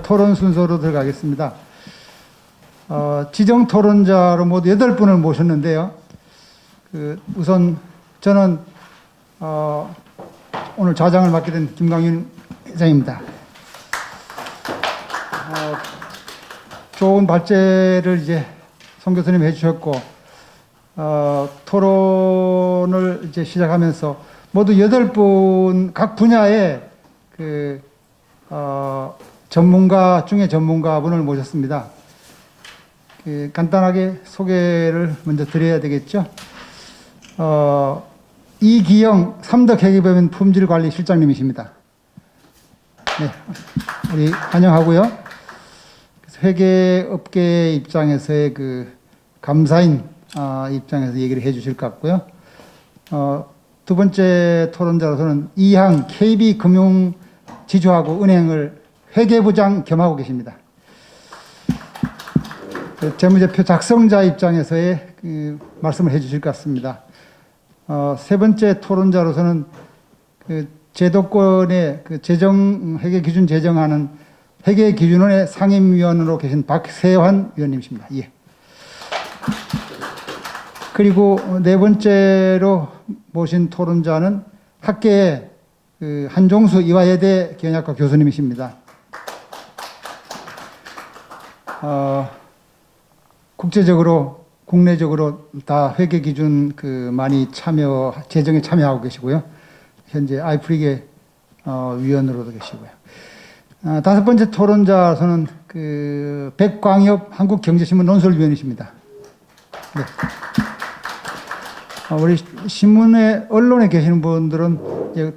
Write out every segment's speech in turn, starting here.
토론 순서로 들어가겠습니다. 지정 토론자로 모두 8분을 모셨는데요. 우선 저는 오늘 좌장을 맡게 된 김광윤 회장입니다. 좋은 발제를 이제 송 교수님이 해주셨고, 토론을 이제 시작하면서 모두 8분 각 분야의 전문가 중에 전문가분을 모셨습니다. 간단하게 소개를 먼저 드려야 되겠죠. 이기영 삼덕회계법인 품질관리실장님이십니다. 네, 우리 환영하고요. 회계업계 입장에서의 감사인 입장에서 얘기를 해주실 것 같고요. 두 번째 토론자로서는 이항 KB금융지주하고 은행을 회계부장 겸하고 계십니다. 재무제표 작성자 입장에서의 말씀을 해주실 것 같습니다. 세 번째 토론자로서는 제도권의 재정 회계 기준 제정하는 회계기준원의 상임위원으로 계신 박세환 위원님이십니다. 예. 그리고 네 번째로 모신 토론자는 학계의 한종수 이화여대 경영학과 교수님이십니다. 국제적으로 국내적으로 다 회계 기준 많이 제정에 참여하고 계시고요. 현재 아이프리게 위원으로도 계시고요. 다섯 번째 토론자로서는 백광엽 한국경제신문 논설위원이십니다. 네. 우리 신문에 언론에 계시는 분들은 이제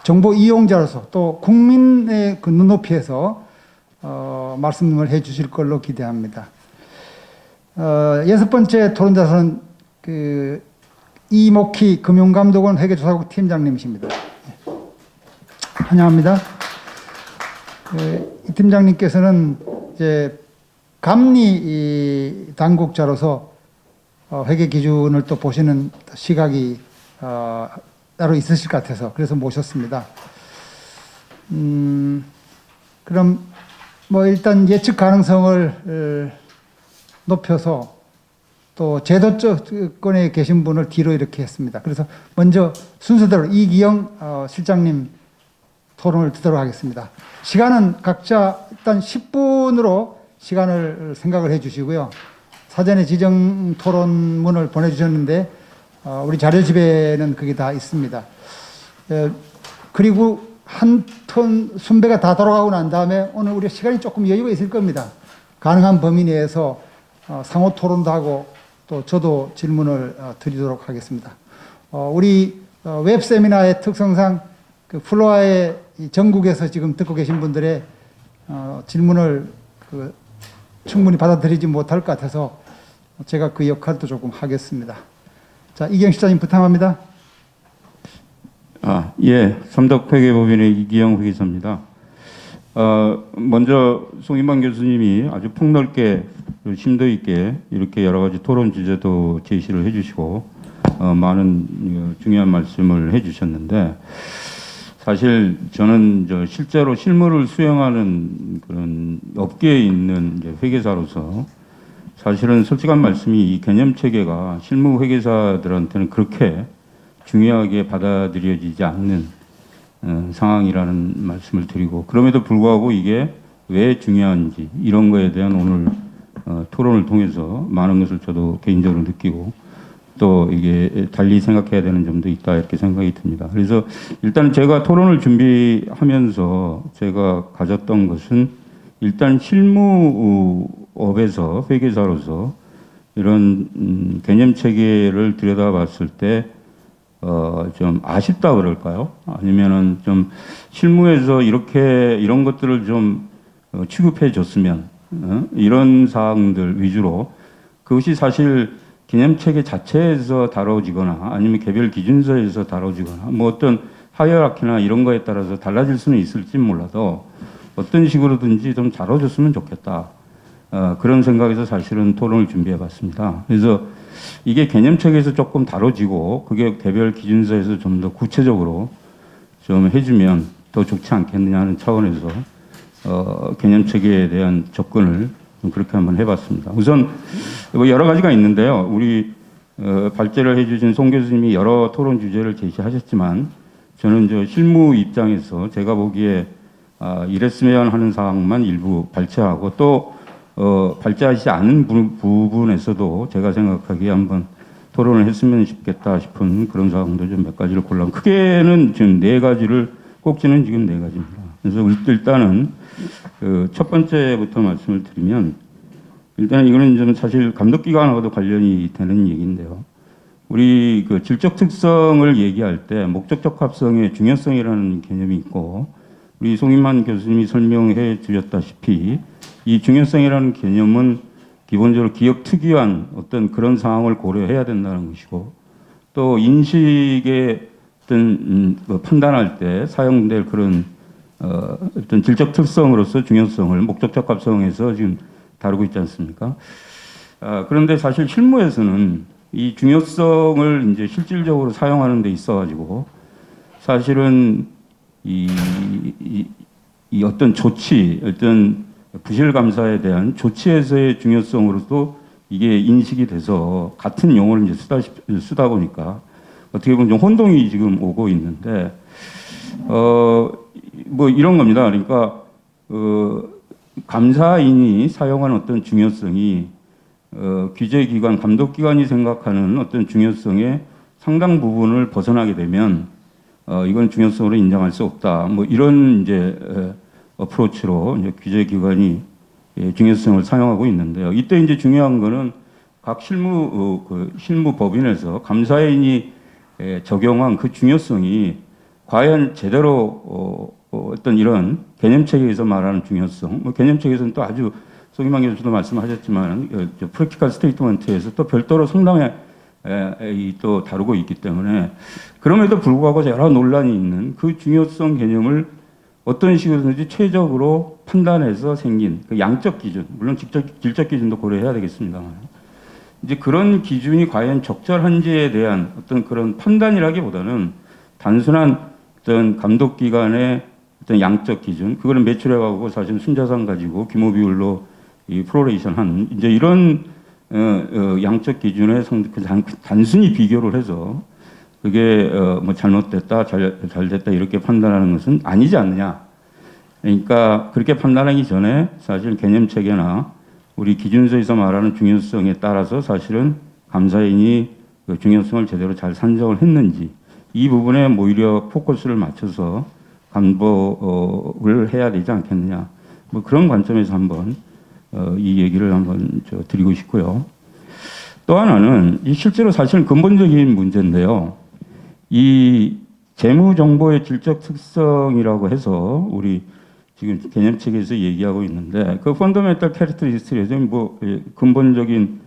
정보 이용자로서 또 국민의 눈높이에서 말씀을 해주실 걸로 기대합니다. 여섯 번째 토론자로서는 이목희 금융감독원 회계조사국 팀장님이십니다. 네. 환영합니다. 이 팀장님께서는 이제 감리 당국자로서 회계 기준을 또 보시는 시각이 따로 있으실 것 같아서 그래서 모셨습니다. 그럼 일단 예측 가능성을 높여서 또 제도권에 계신 분을 뒤로 이렇게 했습니다. 그래서 먼저 순서대로 이기영 실장님 토론을 듣도록 하겠습니다. 시간은 각자 일단 10분으로 시간을 생각을 해 주시고요. 사전에 지정 토론문을 보내주셨는데 우리 자료집에는 그게 다 있습니다. 그리고 한 톤 순배가 다 돌아가고 난 다음에 오늘 우리 시간이 조금 여유가 있을 겁니다. 가능한 범위 내에서 상호 토론도 하고 또 저도 질문을 드리도록 하겠습니다. 우리 웹 세미나의 특성상 플로아의 전국에서 지금 듣고 계신 분들의 질문을 충분히 받아들이지 못할 것 같아서 제가 그 역할도 조금 하겠습니다. 자, 이기영 실장님 부탁합니다. 예, 삼덕회계법인의 이기영 회계사입니다. 먼저 송인방 교수님이 아주 폭넓게 심도 있게 이렇게 여러 가지 토론 주제도 제시를 해주시고 많은 중요한 말씀을 해주셨는데 사실 저는 실제로 실무를 수행하는 그런 업계에 있는 이제 회계사로서 사실은 솔직한 말씀이 이 개념 체계가 실무 회계사들한테는 그렇게 중요하게 받아들여지지 않는 상황이라는 말씀을 드리고 그럼에도 불구하고 이게 왜 중요한지 이런 거에 대한 오늘 토론을 통해서 많은 것을 저도 개인적으로 느끼고 또 이게 달리 생각해야 되는 점도 있다 이렇게 생각이 듭니다. 그래서 일단 제가 토론을 준비하면서 제가 가졌던 것은 일단 실무업에서 회계사로서 이런 개념 체계를 들여다봤을 때 좀 아쉽다 그럴까요? 아니면은 좀 실무에서 이런 것들을 좀 취급해 줬으면 이런 사항들 위주로 그것이 사실 개념체계 자체에서 다뤄지거나 아니면 개별 기준서에서 다뤄지거나 어떤 하이어라키나 이런 거에 따라서 달라질 수는 있을지 몰라도 어떤 식으로든지 좀 다뤄줬으면 좋겠다. 그런 생각에서 사실은 토론을 준비해 봤습니다. 그래서 이게 개념체계에서 조금 다뤄지고 그게 개별 기준서에서 좀 더 구체적으로 좀 해주면 더 좋지 않겠느냐 하는 차원에서 개념 체계에 대한 접근을 좀 그렇게 한번 해봤습니다. 우선 뭐 여러 가지가 있는데요. 우리 발제를 해주신 송 교수님이 여러 토론 주제를 제시하셨지만 저는 저 실무 입장에서 제가 보기에 이랬으면 하는 사항만 일부 발제하고 또 발제하지 않은 부분에서도 제가 생각하기에 한번 토론을 했으면 좋겠다 싶은 그런 사항도 좀 몇 가지를 골라. 크게는 지금 네 가지를 꼭지는 지금 네 가지입니다. 그래서 일단은 그 첫 번째부터 말씀을 드리면 일단 이거는 좀 사실 감독기관하고도 관련이 되는 얘기인데요. 우리 그 질적 특성을 얘기할 때 목적 적합성의 중요성이라는 개념이 있고 우리 송인만 교수님이 설명해 주셨다시피 이 중요성이라는 개념은 기본적으로 기업 특유한 어떤 그런 상황을 고려해야 된다는 것이고 또 인식의 어떤 판단할 때 사용될 그런 어떤 질적 특성으로서 중요성을 목적 적합성에서 지금 다루고 있지 않습니까? 그런데 사실 실무에서는 이 중요성을 이제 실질적으로 사용하는 데 있어가지고 사실은 이 어떤 조치, 어떤 부실 감사에 대한 조치에서의 중요성으로도 이게 인식이 돼서 같은 용어를 이제 쓰다 보니까 어떻게 보면 좀 혼동이 지금 오고 있는데 뭐 이런 겁니다. 그러니까 감사인이 사용하는 어떤 중요성이 규제기관, 감독기관이 생각하는 어떤 중요성의 상당 부분을 벗어나게 되면 이건 중요성으로 인정할 수 없다. 뭐 이런 이제 어프로치로 이제 규제기관이 중요성을 사용하고 있는데요. 이때 이제 중요한 거는 각 실무 법인에서 감사인이 적용한 그 중요성이 과연 제대로 어떤 이런 개념 체계에서 말하는 중요성, 뭐 개념 체계에서는 또 아주 송희만 교수도 말씀하셨지만 프랙티컬 스테이트먼트에서 또 별도로 상당히 또 다루고 있기 때문에 그럼에도 불구하고 여러 논란이 있는 그 중요성 개념을 어떤 식으로든지 최적으로 판단해서 생긴 그 양적 기준, 물론 질적 기준도 고려해야 되겠습니다만 이제 그런 기준이 과연 적절한지에 대한 어떤 그런 판단이라기보다는 단순한 어떤 감독기관의 어떤 양적 기준, 그거를 매출액하고 사실 순자산 가지고 규모 비율로 이 프로레이션한 이제 이런 양적 기준에 단순히 비교를 해서 그게 뭐 잘못됐다, 잘 됐다 이렇게 판단하는 것은 아니지 않느냐. 그러니까 그렇게 판단하기 전에 사실 개념 체계나 우리 기준서에서 말하는 중요성에 따라서 사실은 감사인이 그 중요성을 제대로 잘 산정을 했는지 이 부분에 오히려 포커스를 맞춰서 간보를 해야 되지 않겠느냐. 뭐 그런 관점에서 한번 이 얘기를 한번 드리고 싶고요. 또 하나는 이 실제로 사실 근본적인 문제인데요. 이 재무 정보의 질적 특성이라고 해서 우리 지금 개념 체계에서 얘기하고 있는데 그 펀더멘탈 캐릭터리스틱에서 뭐 근본적인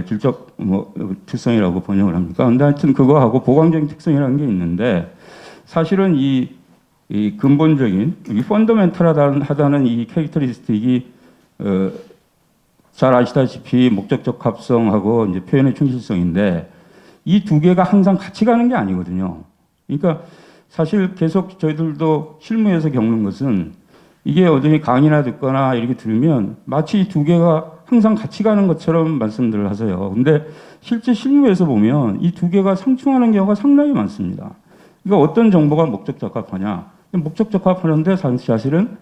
질적 뭐 특성이라고 번역을 합니까? 근데 하여튼 그거하고 보강적인 특성이라는 게 있는데 사실은 이 근본적인 이 펀더멘탈하다는 이 캐릭터리스틱이 잘 아시다시피 목적적 합성하고 이제 표현의 충실성인데 이 두 개가 항상 같이 가는 게 아니거든요. 그러니까 사실 계속 저희들도 실무에서 겪는 것은 이게 어디 강의나 듣거나 이렇게 들으면 마치 이 두 개가 항상 같이 가는 것처럼 말씀들을 하세요. 근데 실제 실무에서 보면 이 두 개가 상충하는 경우가 상당히 많습니다. 그러니까 어떤 정보가 목적 적합하냐? 목적 적합하는데 사실은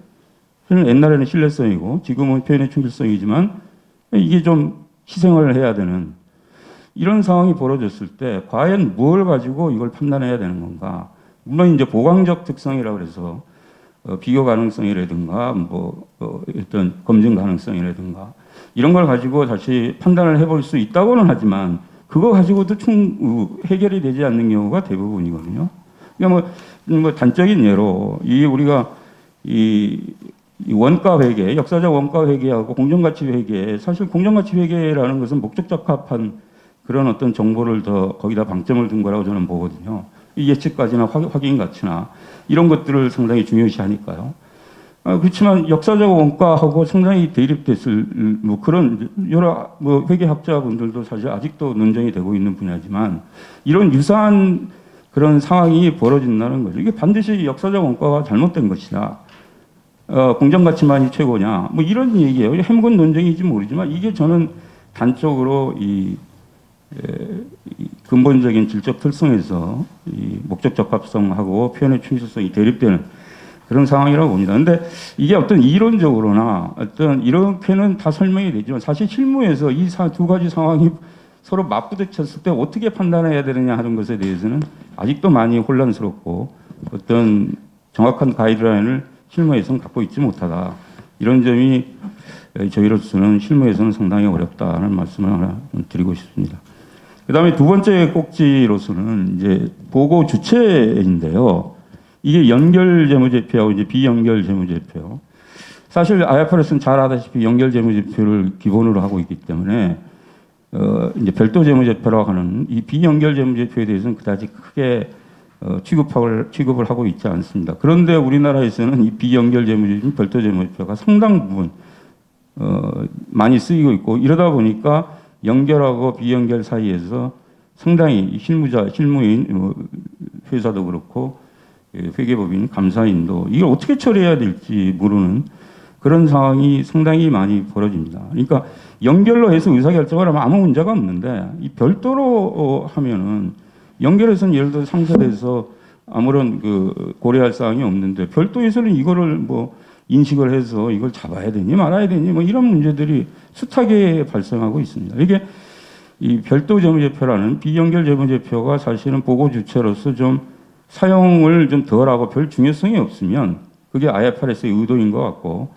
옛날에는 신뢰성이고 지금은 표현의 충실성이지만 이게 좀 희생을 해야 되는 이런 상황이 벌어졌을 때 과연 무엇을 가지고 이걸 판단해야 되는 건가? 물론 이제 보강적 특성이라고 해서 비교 가능성이라든가 뭐 어떤 검증 가능성이라든가 이런 걸 가지고 다시 판단을 해볼 수 있다고는 하지만 그거 가지고도 해결이 되지 않는 경우가 대부분이거든요. 그러니까 뭐 단적인 예로 우리가 이 원가 회계, 역사적 원가 회계하고 공정가치 회계, 사실 공정가치 회계라는 것은 목적 적합한 그런 어떤 정보를 더 거기다 방점을 둔 거라고 저는 보거든요. 이 예측가치나 확인 가치나 이런 것들을 상당히 중요시하니까요. 그렇지만 역사적 원가하고 상당히 대립됐을 뭐 그런 여러 뭐 회계학자분들도 사실 아직도 논쟁이 되고 있는 분야지만 이런 유사한 그런 상황이 벌어진다는 거죠. 이게 반드시 역사적 원가가 잘못된 것이다. 공정 가치만이 최고냐, 뭐 이런 얘기예요. 해묵은 논쟁인지 모르지만 이게 저는 단적으로 이 근본적인 질적 특성에서 이 목적 적합성하고 표현의 충실성이 대립되는 그런 상황이라고 봅니다. 근데 이게 어떤 이론적으로나 어떤 이렇게는 다 설명이 되지만 사실 실무에서 이 두 가지 상황이 서로 맞부딪혔을 때 어떻게 판단해야 되느냐 하는 것에 대해서는 아직도 많이 혼란스럽고 어떤 정확한 가이드라인을 실무에서는 갖고 있지 못하다. 이런 점이 저희로서는 실무에서는 상당히 어렵다는 말씀을 하나 드리고 싶습니다. 그다음에 두 번째 꼭지로서는 이제 보고 주체인데요. 이게 연결 재무제표하고 이제 비연결 재무제표. 사실 IFRS는 잘 아다시피 연결 재무제표를 기본으로 하고 있기 때문에 이제 별도 재무제표라고 하는 이 비연결 재무제표에 대해서는 그다지 크게 취급을 하고 있지 않습니다. 그런데 우리나라에서는 이 비연결 재무제표, 별도 재무제표가 상당 부분 많이 쓰이고 있고 이러다 보니까 연결하고 비연결 사이에서 상당히 실무인 회사도 그렇고 회계법인, 감사인도 이걸 어떻게 처리해야 될지 모르는 그런 상황이 상당히 많이 벌어집니다. 그러니까 연결로 해서 의사결정을 하면 아무 문제가 없는데 이 별도로 하면은 연결해서는 예를 들어 상세돼서 아무런 고려할 사항이 없는데 별도에서는 이거를 뭐 인식을 해서 이걸 잡아야 되니 말아야 되니 뭐 이런 문제들이 숱하게 발생하고 있습니다. 이게 이 별도 재무제표라는 비연결 재무제표가 사실은 보고 주체로서 좀 사용을 좀 덜하고 별 중요성이 없으면 그게 IFRS의 의도인 것 같고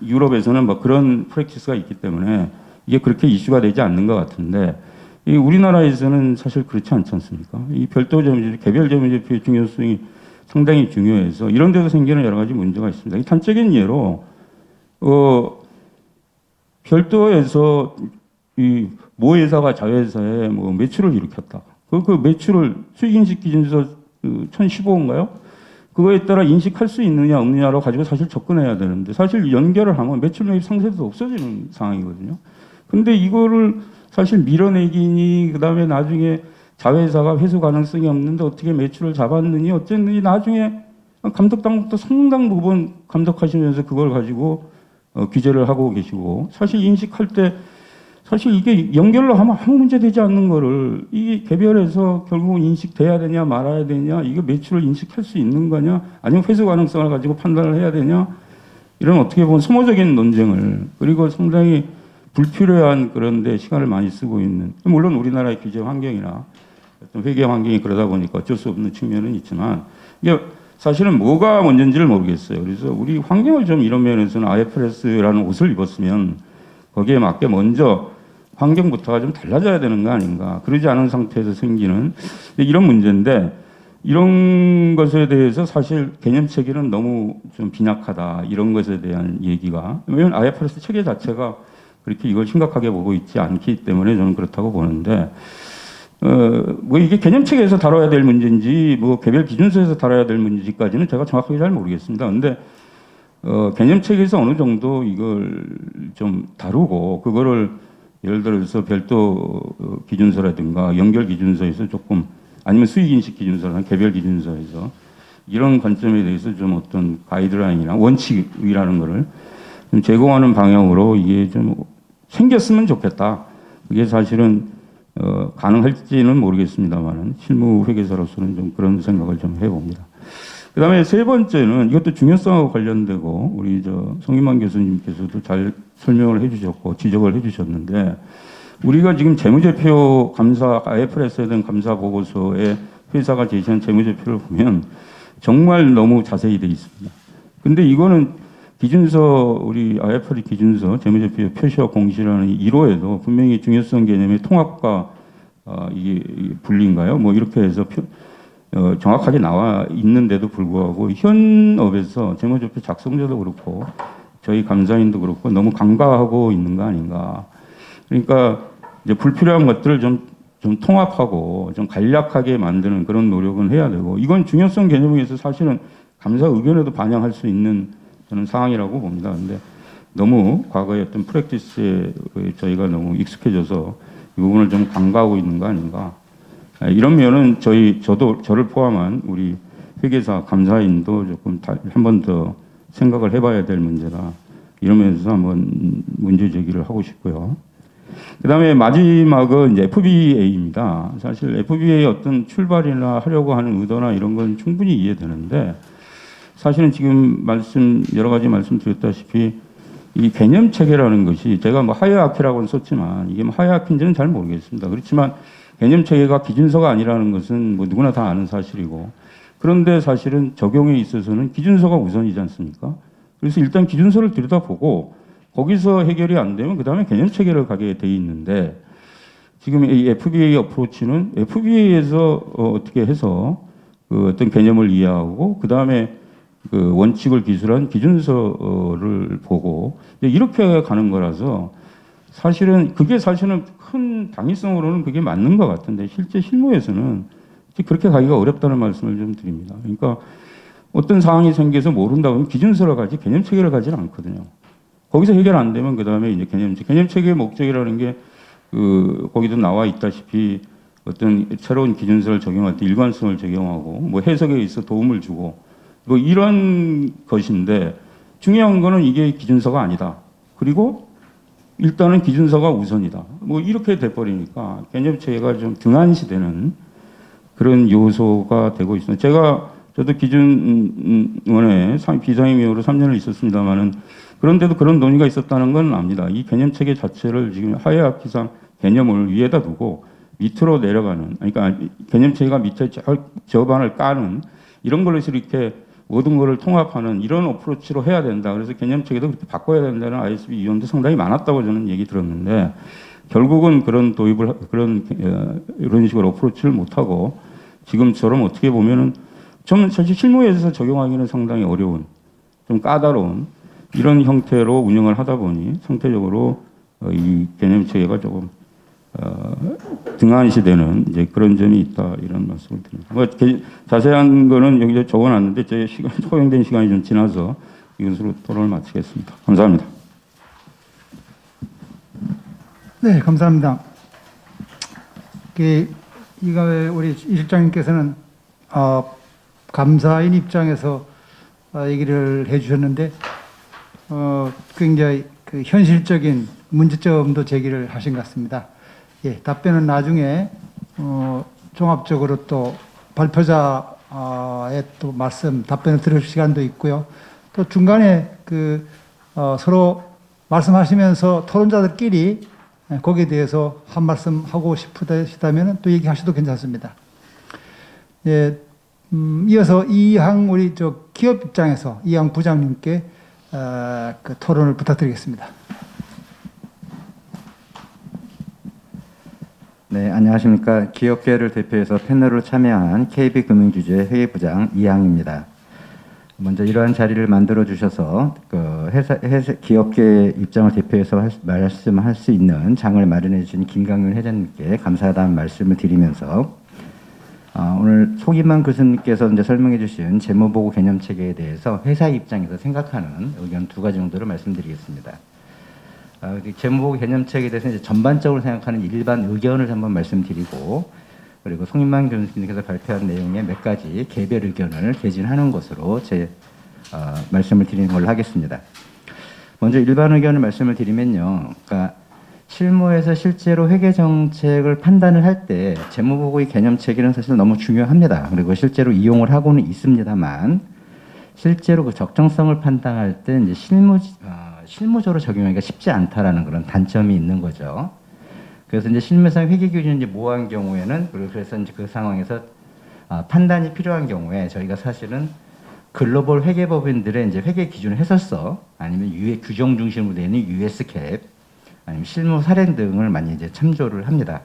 유럽에서는 뭐 그런 프랙티스가 있기 때문에 이게 그렇게 이슈가 되지 않는 것 같은데 이 우리나라에서는 사실 그렇지 않지 않습니까? 이 별도 재무제표, 개별 재무제표의 중요성이 상당히 중요해서 이런 데서 생기는 여러 가지 문제가 있습니다. 이 단적인 예로 별도에서 이 모 회사가 자회사에 뭐 매출을 일으켰다. 그 매출을 수익인식 기준서 1015인가요? 그거에 따라 인식할 수 있느냐 없느냐로 가지고 사실 접근해야 되는데 사실 연결을 하면 매출 매입 상세도 없어지는 상황이거든요. 근데 이거를 사실 밀어내기니 그다음에 나중에 자회사가 회수 가능성이 없는데 어떻게 매출을 잡았느니 어쨌느니 나중에 감독 당국도 상당 부분 감독하시면서 그걸 가지고 규제를 하고 계시고 사실 인식할 때 사실 이게 연결로 하면 아무 문제 되지 않는 거를 이게 개별해서 결국은 인식돼야 되냐 말아야 되냐 이거 매출을 인식할 수 있는 거냐 아니면 회수 가능성을 가지고 판단을 해야 되냐 이런 어떻게 보면 소모적인 논쟁을 그리고 상당히 불필요한 그런데 시간을 많이 쓰고 있는 물론 우리나라의 규제 환경이나 어떤 회계 환경이 그러다 보니까 어쩔 수 없는 측면은 있지만 이게 사실은 뭐가 문제인지를 모르겠어요. 그래서 우리 환경을 좀 이런 면에서는 IFRS라는 옷을 입었으면 거기에 맞게 먼저 환경부터가 좀 달라져야 되는 거 아닌가. 그러지 않은 상태에서 생기는 이런 문제인데 이런 것에 대해서 사실 개념 체계는 너무 좀 빈약하다. 이런 것에 대한 얘기가. 왜냐하면 IFRS 체계 자체가 그렇게 이걸 심각하게 보고 있지 않기 때문에 저는 그렇다고 보는데 뭐 이게 개념 체계에서 다뤄야 될 문제인지 뭐 개별 기준서에서 다뤄야 될 문제까지는 제가 정확하게 잘 모르겠습니다. 근데 개념 체계에서 어느 정도 이걸 좀 다루고 그거를 예를 들어서 별도 기준서라든가 연결 기준서에서 조금 아니면 수익인식 기준서나 개별 기준서에서 이런 관점에 대해서 좀 어떤 가이드라인이나 원칙이라는 거를 좀 제공하는 방향으로 이게 좀 생겼으면 좋겠다. 그게 사실은 가능할지는 모르겠습니다만은 실무 회계사로서는 좀 그런 생각을 좀 해봅니다. 그다음에 세 번째는 이것도 중요성하고 관련되고 우리 송인만 교수님께서도 잘 설명을 해주셨고 지적을 해주셨는데 우리가 지금 재무제표 감사 IFRS에 대한 감사 보고서에 회사가 제시한 재무제표를 보면 정말 너무 자세히 되어 있습니다. 근데 이거는 기준서 우리 IFRS 기준서 재무제표 표시와 공시라는 1호에도 분명히 중요성 개념의 통합과 이게 분리인가요? 뭐 이렇게 해서 정확하게 나와 있는데도 불구하고 현업에서 재무제표 작성자도 그렇고 저희 감사인도 그렇고 너무 간과하고 있는 거 아닌가. 그러니까 이제 불필요한 것들을 좀 통합하고 좀 간략하게 만드는 그런 노력은 해야 되고 이건 중요성 개념에서 사실은 감사 의견에도 반영할 수 있는 저는 상황이라고 봅니다. 근데 너무 과거의 어떤 프랙티스에 저희가 너무 익숙해져서 이 부분을 좀 간과하고 있는 거 아닌가. 이런 면은 저를 포함한 우리 회계사 감사인도 조금 한 번 더 생각을 해봐야 될 문제다. 이러면서 한번 문제 제기를 하고 싶고요. 그다음에 마지막은 이제 FBA입니다. 사실 FBA의 어떤 출발이나 하려고 하는 의도나 이런 건 충분히 이해되는데 사실은 지금 여러 가지 말씀드렸다시피 이 개념 체계라는 것이 제가 뭐 하이어키라고는 썼지만 이게 뭐 하이어키인지는 잘 모르겠습니다. 그렇지만 개념 체계가 기준서가 아니라는 것은 뭐 누구나 다 아는 사실이고 그런데 사실은 적용에 있어서는 기준서가 우선이지 않습니까? 그래서 일단 기준서를 들여다보고 거기서 해결이 안 되면 그 다음에 개념 체계를 가게 돼 있는데 지금 이 FBA 어프로치는 FBA에서 어떻게 해서 그 어떤 개념을 이해하고 그 다음에 그 원칙을 기술한 기준서를 보고 이렇게 가는 거라서 사실은 큰 당위성으로는 그게 맞는 것 같은데 실제 실무에서는 그렇게 가기가 어렵다는 말씀을 좀 드립니다. 그러니까 어떤 상황이 생겨서 모른다고 하면 기준서를 가지 개념 체계를 가지는 않거든요. 거기서 해결 안 되면 그 다음에 이제 개념 체계의 목적이라는 게 거기도 나와 있다시피 어떤 새로운 기준서를 적용할 때 일관성을 적용하고 뭐 해석에 있어 도움을 주고 뭐 이런 것인데 중요한 거는 이게 기준서가 아니다. 그리고 일단은 기준서가 우선이다. 뭐 이렇게 돼버리니까 개념 체계가 좀 등한시되는 그런 요소가 되고 있습니다. 저도 기준원에 비상임위원으로 3년을 있었습니다만은 그런데도 그런 논의가 있었다는 건 압니다. 이 개념 체계 자체를 지금 하이어키상 개념을 위에다 두고 밑으로 내려가는, 그러니까 개념 체계가 밑에 저반을 까는 이런 걸로 이렇게 모든 것을 통합하는 이런 어프로치로 해야 된다. 그래서 개념 체계도 그렇게 바꿔야 된다는 ISB 위원도 상당히 많았다고 저는 얘기 들었는데 결국은 그런 이런 식으로 어프로치를 못하고 지금처럼 어떻게 보면은 저는 사실 실무에서 적용하기는 상당히 어려운 좀 까다로운 이런 형태로 운영을 하다 보니 상대적으로 이 개념 체계가 조금 등한시되는 이제 그런 점이 있다 이런 말씀을 드립니다. 뭐 자세한 거는 여기 적어놨는데 제 허용된 시간이 좀 지나서 이것으로 토론을 마치겠습니다. 감사합니다. 네, 감사합니다. 이거 우리 이 실장님께서는 감사인 입장에서 얘기를 해주셨는데 굉장히 그 현실적인 문제점도 제기를 하신 것 같습니다. 예, 답변은 나중에 종합적으로 또 발표자의 또 답변을 들을 시간도 있고요. 또 중간에 서로 말씀하시면서 토론자들끼리 거기에 대해서 한 말씀 하고 싶으시다면 또 얘기하셔도 괜찮습니다. 예, 이어서 이항 우리 기업 입장에서 이항 부장님께 그 토론을 부탁드리겠습니다. 네, 안녕하십니까. 기업계를 대표해서 패널로 참여한 KB금융주주의 회계부장 이항입니다. 먼저 이러한 자리를 만들어 주셔서 기업계 입장을 대표해서 말씀할 수 있는 장을 마련해 주신 김강윤 회장님께 감사하다는 말씀을 드리면서 오늘 송인만 교수님께서 이제 설명해 주신 재무보고 개념 체계에 대해서 회사 입장에서 생각하는 의견 2가지 정도를 말씀드리겠습니다. 재무보고 개념 체계에 대해서 이제 전반적으로 생각하는 일반 의견을 한번 말씀드리고 그리고 송인만 교수님께서 발표한 내용의 몇 가지 개별 의견을 개진하는 것으로 말씀을 드리는 걸로 하겠습니다. 먼저 일반 의견을 말씀을 드리면요. 그러니까 실무에서 실제로 회계 정책을 판단을 할 때 재무보고의 개념 체계는 사실 너무 중요합니다. 그리고 실제로 이용을 하고는 있습니다만 실제로 그 적정성을 판단할 때 이제 실무적으로 적용하기가 쉽지 않다라는 그런 단점이 있는 거죠. 그래서 이제 실무상 회계 기준이 이제 모호한 경우에는 그래서 이제 그 상황에서 판단이 필요한 경우에 저희가 사실은 글로벌 회계법인들의 이제 회계 기준을 해설서 아니면 규정 중심으로 되어 있는 US GAAP 아니면 실무 사례 등을 많이 이제 참조를 합니다.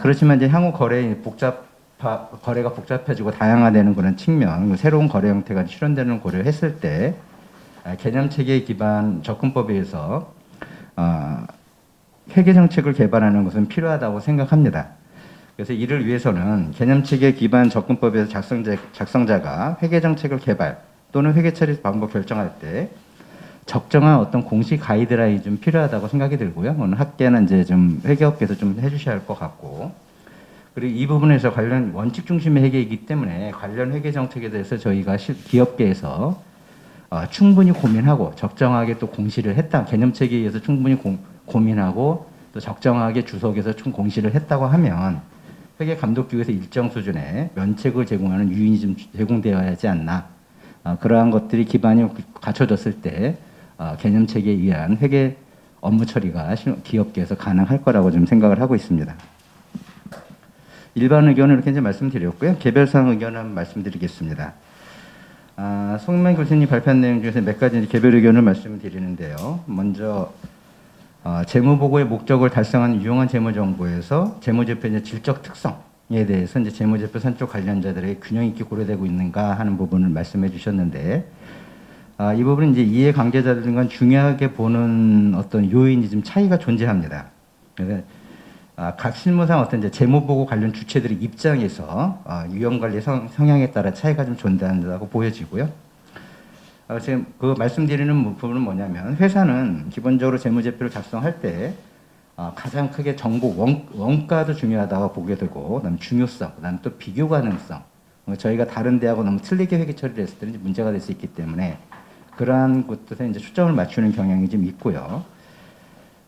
그렇지만 이제 향후 거래가 복잡해지고 다양화되는 그런 측면, 새로운 거래 형태가 실현되는 고려했을 때 개념 체계 기반 접근법에 의해서 회계 정책을 개발하는 것은 필요하다고 생각합니다. 그래서 이를 위해서는 개념 체계 기반 접근법에서 작성자가 회계 정책을 개발 또는 회계 처리 방법 결정할 때 적정한 어떤 공식 가이드라인이 좀 필요하다고 생각이 들고요. 오늘 학계는 이제 좀 회계업계에서 좀 해주셔야 할 것 같고, 그리고 이 부분에서 관련 원칙 중심의 회계이기 때문에 관련 회계 정책에 대해서 저희가 기업계에서 충분히 고민하고 적정하게 또 공시를 했다. 개념책에 의해서 충분히 고민하고 또 적정하게 주석에서 총 공시를 했다고 하면 회계 감독기구에서 일정 수준의 면책을 제공하는 유인이 좀 제공되어야 하지 않나. 그러한 것들이 기반이 갖춰졌을 때 개념책에 의한 회계 업무 처리가 기업계에서 가능할 거라고 좀 생각을 하고 있습니다. 일반 의견은 이렇게 이제 말씀드렸고요. 개별사항 의견은 말씀드리겠습니다. 송인만 교수님 발표한 내용 중에서 몇 가지 이제 개별 의견을 말씀드리는데요. 먼저 재무보고의 목적을 달성하는 유용한 재무정보에서 재무제표의 질적 특성에 대해서 이제 재무제표 산출 관련자들의 균형 있게 고려되고 있는가 하는 부분을 말씀해 주셨는데, 이 부분은 이제 이해 관계자들과 중요하게 보는 어떤 요인이 좀 차이가 존재합니다. 그래서 각 실무상 어떤 이제 재무보고 관련 주체들의 입장에서 위험관리 성향에 따라 차이가 좀 존재한다고 보여지고요. 지금 그 말씀드리는 부분은 뭐냐면, 회사는 기본적으로 재무제표를 작성할 때 가장 크게 정보 원가도 중요하다고 보게 되고, 그다음 중요성, 그다음 또 비교 가능성. 저희가 다른 데하고 너무 틀리게 회계 처리를 했을 때는 문제가 될 수 있기 때문에 그러한 것들에 이제 초점을 맞추는 경향이 좀 있고요.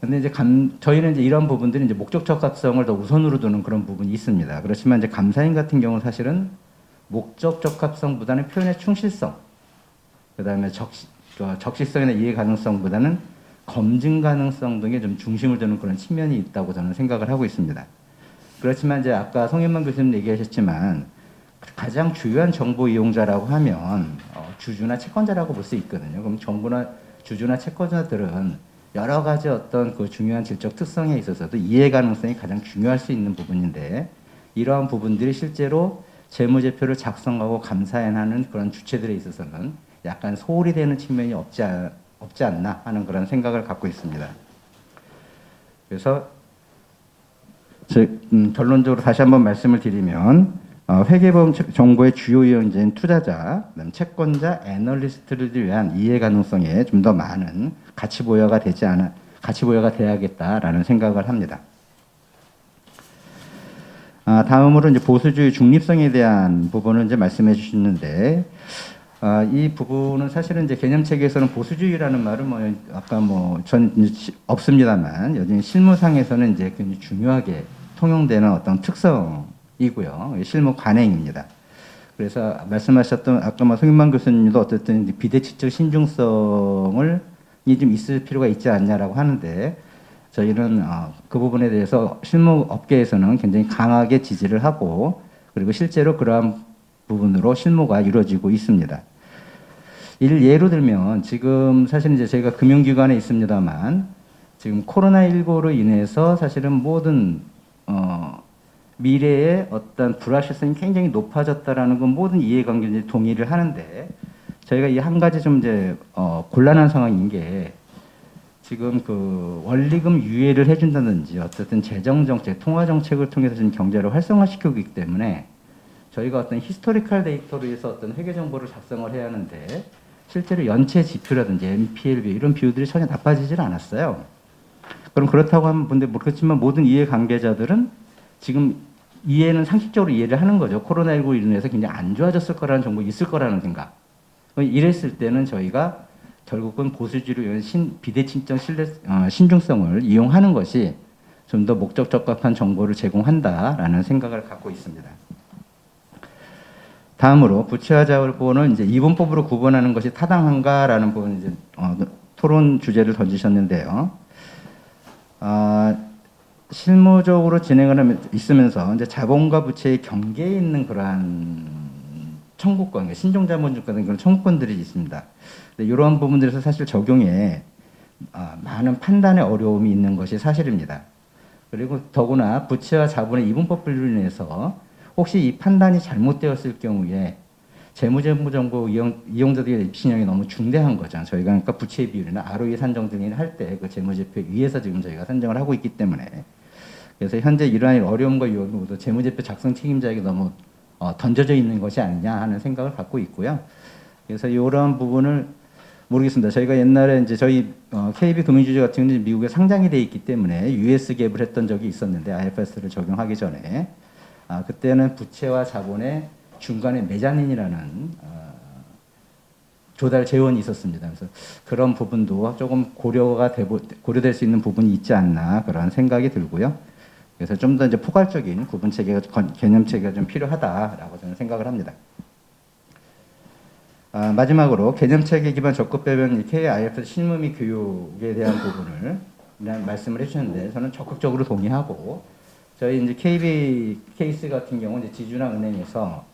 근데 이제 저희는 이제 이런 부분들이 이제 목적 적합성을 더 우선으로 두는 그런 부분이 있습니다. 그렇지만 이제 감사인 같은 경우는 사실은 목적 적합성보다는 표현의 충실성, 그다음에 적시성이나 이해 가능성보다는 검증 가능성 등에 좀 중심을 두는 그런 측면이 있다고 저는 생각을 하고 있습니다. 그렇지만 이제 아까 송현만 교수님 얘기하셨지만 가장 주요한 정보 이용자라고 하면 주주나 채권자라고 볼 수 있거든요. 그럼 정부나 주주나 채권자들은 여러 가지 어떤 그 중요한 질적 특성에 있어서도 이해 가능성이 가장 중요할 수 있는 부분인데, 이러한 부분들이 실제로 재무제표를 작성하고 감사하는 그런 주체들에 있어서는 약간 소홀히 되는 측면이 없지 않나 하는 그런 생각을 갖고 있습니다. 그래서 결론적으로 다시 한번 말씀을 드리면, 회계보험 정보의 주요 이용자인 투자자, 그다음 채권자, 애널리스트를 위한 이해 가능성에 좀 더 많은 가치 부여가 돼야겠다라는 생각을 합니다. 다음으로 이제 보수주의 중립성에 대한 부분을 이제 말씀해 주시는데, 이 부분은 사실은 이제 개념책에서는 보수주의라는 말은 전 없습니다만, 여전히 실무상에서는 이제 굉장히 중요하게 통용되는 어떤 특성이고요. 실무 관행입니다. 그래서 말씀하셨던 아까 송인만 교수님도 어쨌든 비대칭적 신중성을 좀 있을 필요가 있지 않냐라고 하는데, 저희는 그 부분에 대해서 실무 업계에서는 굉장히 강하게 지지를 하고, 그리고 실제로 그러한 부분으로 실무가 이루어지고 있습니다. 이를 예로 들면, 지금 사실 이제 저희가 금융기관에 있습니다만, 지금 코로나19로 인해서 사실은 모든 미래의 어떤 불확실성이 굉장히 높아졌다라는 건 모든 이해관계자들이 동의를 하는데, 저희가 이 한 가지 좀 이제 곤란한 상황인 게, 지금 그 원리금 유예를 해준다든지 어쨌든 재정 정책, 통화 정책을 통해서 지금 경제를 활성화시키고 있기 때문에 저희가 어떤 히스토리컬 데이터로 해서 어떤 회계 정보를 작성을 해야 하는데, 실제로 연체 지표라든지 NPL 이런 비율들이 전혀 나빠지질 않았어요. 그럼 그렇다고 하면 근데 그렇지만 모든 이해 관계자들은 지금 이해는 상식적으로 이해를 하는 거죠. 코로나19로 인해서 굉장히 안 좋아졌을 거라는 정보 있을 거라는 생각. 이랬을 때는 저희가 결국은 보수주의로 위한 비대칭적 신중성을 이용하는 것이 좀 더 목적 적합한 정보를 제공한다라는 생각을 갖고 있습니다. 다음으로 부채와 자본을 이제 이분법으로 구분하는 것이 타당한가라는 부분 이제 토론 주제를 던지셨는데요. 실무적으로 진행을 있으면서 이제 자본과 부채의 경계에 있는 그러한 청구권, 신종자본주권 같은 그런 청구권들이 있습니다. 이러한 부분들에서 사실 적용에 많은 판단의 어려움이 있는 것이 사실입니다. 그리고 더구나 부채와 자본의 이분법 분류로 인해서 혹시 이 판단이 잘못되었을 경우에 재무정보 이용자들의 입신형이 너무 중대한 거죠. 저희가 그러니까 부채 비율이나 ROE 산정 등을 할 때 그 재무제표 위에서 지금 저희가 산정을 하고 있기 때문에, 그래서 현재 이러한 어려움과 위험이 모두 재무제표 작성 책임자에게 너무 던져져 있는 것이 아니냐 하는 생각을 갖고 있고요. 그래서 이런 부분을 모르겠습니다. 저희가 옛날에 이제 저희 KB 금융주주 같은 경우는 미국에 상장이 돼 있기 때문에 US 갭을 했던 적이 있었는데, IFRS를 적용하기 전에 그때는 부채와 자본의 중간에 메자닌이라는 조달 재원이 있었습니다. 그래서 그런 부분도 조금 고려될 수 있는 부분이 있지 않나 그런 생각이 들고요. 그래서 좀 더 이제 포괄적인 구분 체계가 개념 체계가 좀 필요하다라고 저는 생각을 합니다. 마지막으로 개념 체계 기반 적급 배분 KIF 실무 및 교육에 대한 부분을 말씀을 해주셨는데 저는 적극적으로 동의하고 저희 이제 KB 케이스 같은 경우 이제 지주랑 은행에서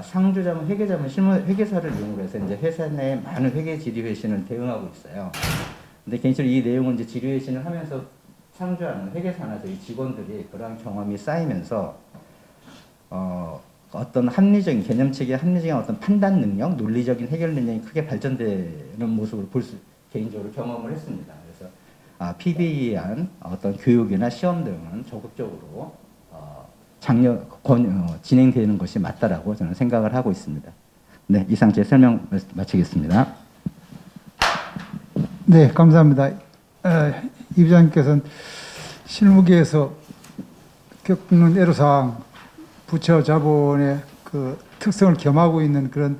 상주자문, 회계자문, 회계사를 이용으로 해서 이제 회사 내 많은 회계 질의 회신을 대응하고 있어요. 근데 개인적으로 이 내용은 이제 질의 회신을 하면서 상주하는 회계사나 저희 직원들이 그러한 경험이 쌓이면서 어떤 합리적인 개념 체계의 합리적인 어떤 판단 능력, 논리적인 해결 능력이 크게 발전되는 모습을 개인적으로 경험을 했습니다. 그래서 PB에 의한 어떤 교육이나 시험 등은 적극적으로 진행되는 것이 맞다라고 저는 생각을 하고 있습니다. 네, 이상 제 설명 마치겠습니다. 네, 감사합니다. 이 부장님께서는 실무계에서 겪는 애로사항, 부처 자본의 그 특성을 겸하고 있는 그런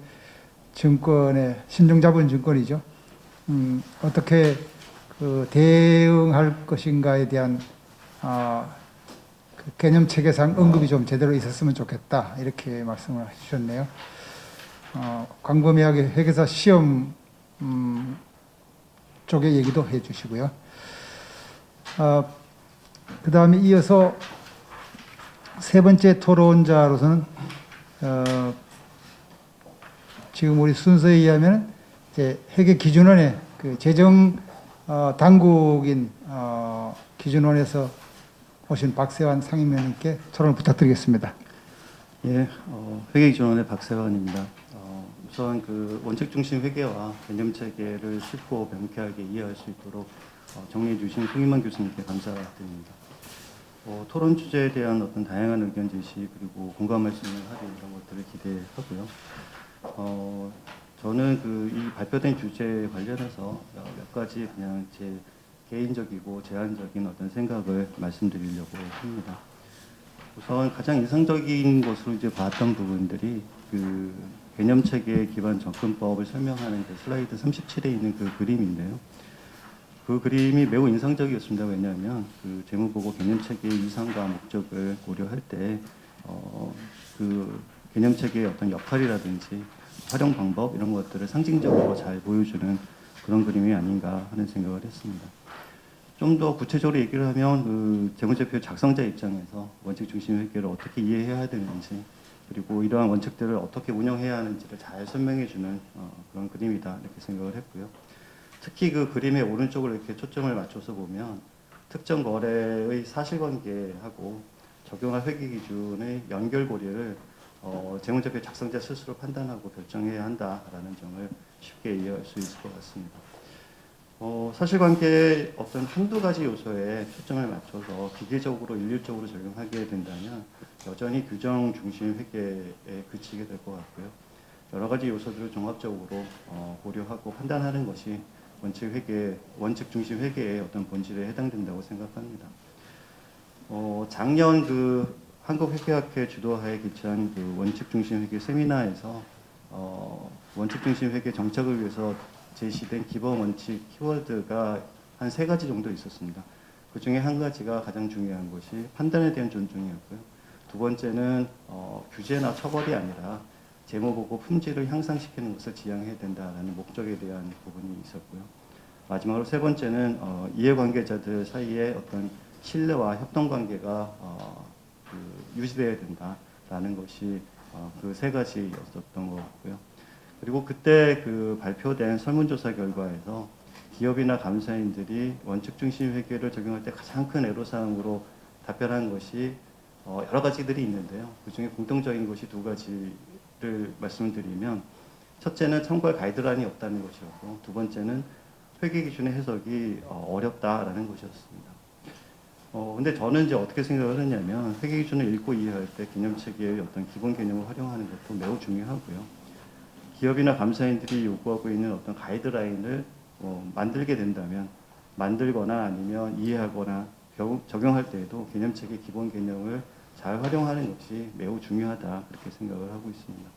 증권의 신종자본 증권이죠. 어떻게 그 대응할 것인가에 대한 그 개념 체계상 언급이 좀 제대로 있었으면 좋겠다 이렇게 말씀을 해주셨네요. 광범위하게 회계사 시험 쪽의 얘기도 해주시고요. 그 다음에 이어서 세 번째 토론자로서는 지금 우리 순서에 의하면 이제 회계기준원의 그 재정 당국인 기준원에서 오신 박세환 상임위원님께 토론을 부탁드리겠습니다. 예, 회계기준원의 박세환입니다. 우선 그 원칙 중심 회계와 개념 체계를 쉽고 명쾌하게 이해할 수 있도록 정리해 주신 송임환 교수님께 감사드립니다. 토론 주제에 대한 어떤 다양한 의견 제시 그리고 공감할 수 있는 할인 이런 것들을 기대하고요. 저는 이 발표된 주제에 관련해서 몇 가지 그냥 제 개인적이고 제한적인 어떤 생각을 말씀드리려고 합니다. 우선 가장 인상적인 것으로 이제 봤던 부분들이 그 개념 체계 기반 접근법을 설명하는 그 슬라이드 37에 있는 그 그림인데요. 그 그림이 매우 인상적이었습니다. 왜냐하면 그 재무보고 개념 체계의 이상과 목적을 고려할 때 그 개념 체계의 어떤 역할이라든지 활용 방법 이런 것들을 상징적으로 잘 보여주는 그런 그림이 아닌가 하는 생각을 했습니다. 좀 더 구체적으로 얘기를 하면 그 재무제표 작성자 입장에서 원칙 중심 회계를 어떻게 이해해야 되는지 그리고 이러한 원칙들을 어떻게 운영해야 하는지를 잘 설명해주는 그런 그림이다 이렇게 생각을 했고요. 특히 그 그림의 오른쪽을 이렇게 초점을 맞춰서 보면 특정 거래의 사실관계하고 적용할 회계 기준의 연결고리를 재무제표 작성자 스스로 판단하고 결정해야 한다라는 점을 쉽게 이해할 수 있을 것 같습니다. 사실관계의 어떤 한두 가지 요소에 초점을 맞춰서 기계적으로 일률적으로 적용하게 된다면 여전히 규정 중심 회계에 그치게 될 것 같고요. 여러 가지 요소들을 종합적으로 고려하고 판단하는 것이 원칙 중심 회계의 어떤 본질에 해당된다고 생각합니다. 작년 그 한국회계학회 주도하에 개최한 그 원칙 중심 회계 세미나에서 원칙 중심 회계 정착을 위해서 제시된 기본 원칙 키워드가 한 3가지 정도 있었습니다. 그 중에 한 가지가 가장 중요한 것이 판단에 대한 존중이었고요. 두 번째는 규제나 처벌이 아니라 재무보고 품질을 향상시키는 것을 지향해야 된다는 목적에 대한 부분이 있었고요. 마지막으로 세 번째는 이해관계자들 사이에 어떤 신뢰와 협동관계가 유지되어야 된다라는 것이 그 3가지였었던 것 같고요. 그리고 그때 그 발표된 설문조사 결과에서 기업이나 감사인들이 원칙 중심 회계를 적용할 때 가장 큰 애로사항으로 답변한 것이 여러 가지들이 있는데요. 그 중에 공통적인 것이 2가지를 말씀드리면 첫째는 참고할 가이드라인이 없다는 것이었고 두 번째는 회계 기준의 해석이 어렵다라는 것이었습니다. 근데 저는 이제 어떻게 생각을 했냐면 회계 기준을 읽고 이해할 때 개념 체계의 어떤 기본 개념을 활용하는 것도 매우 중요하고요. 기업이나 감사인들이 요구하고 있는 어떤 가이드라인을 만들게 된다면 만들거나 아니면 이해하거나 적용할 때에도 개념 체계 기본 개념을 잘 활용하는 것이 매우 중요하다 그렇게 생각을 하고 있습니다.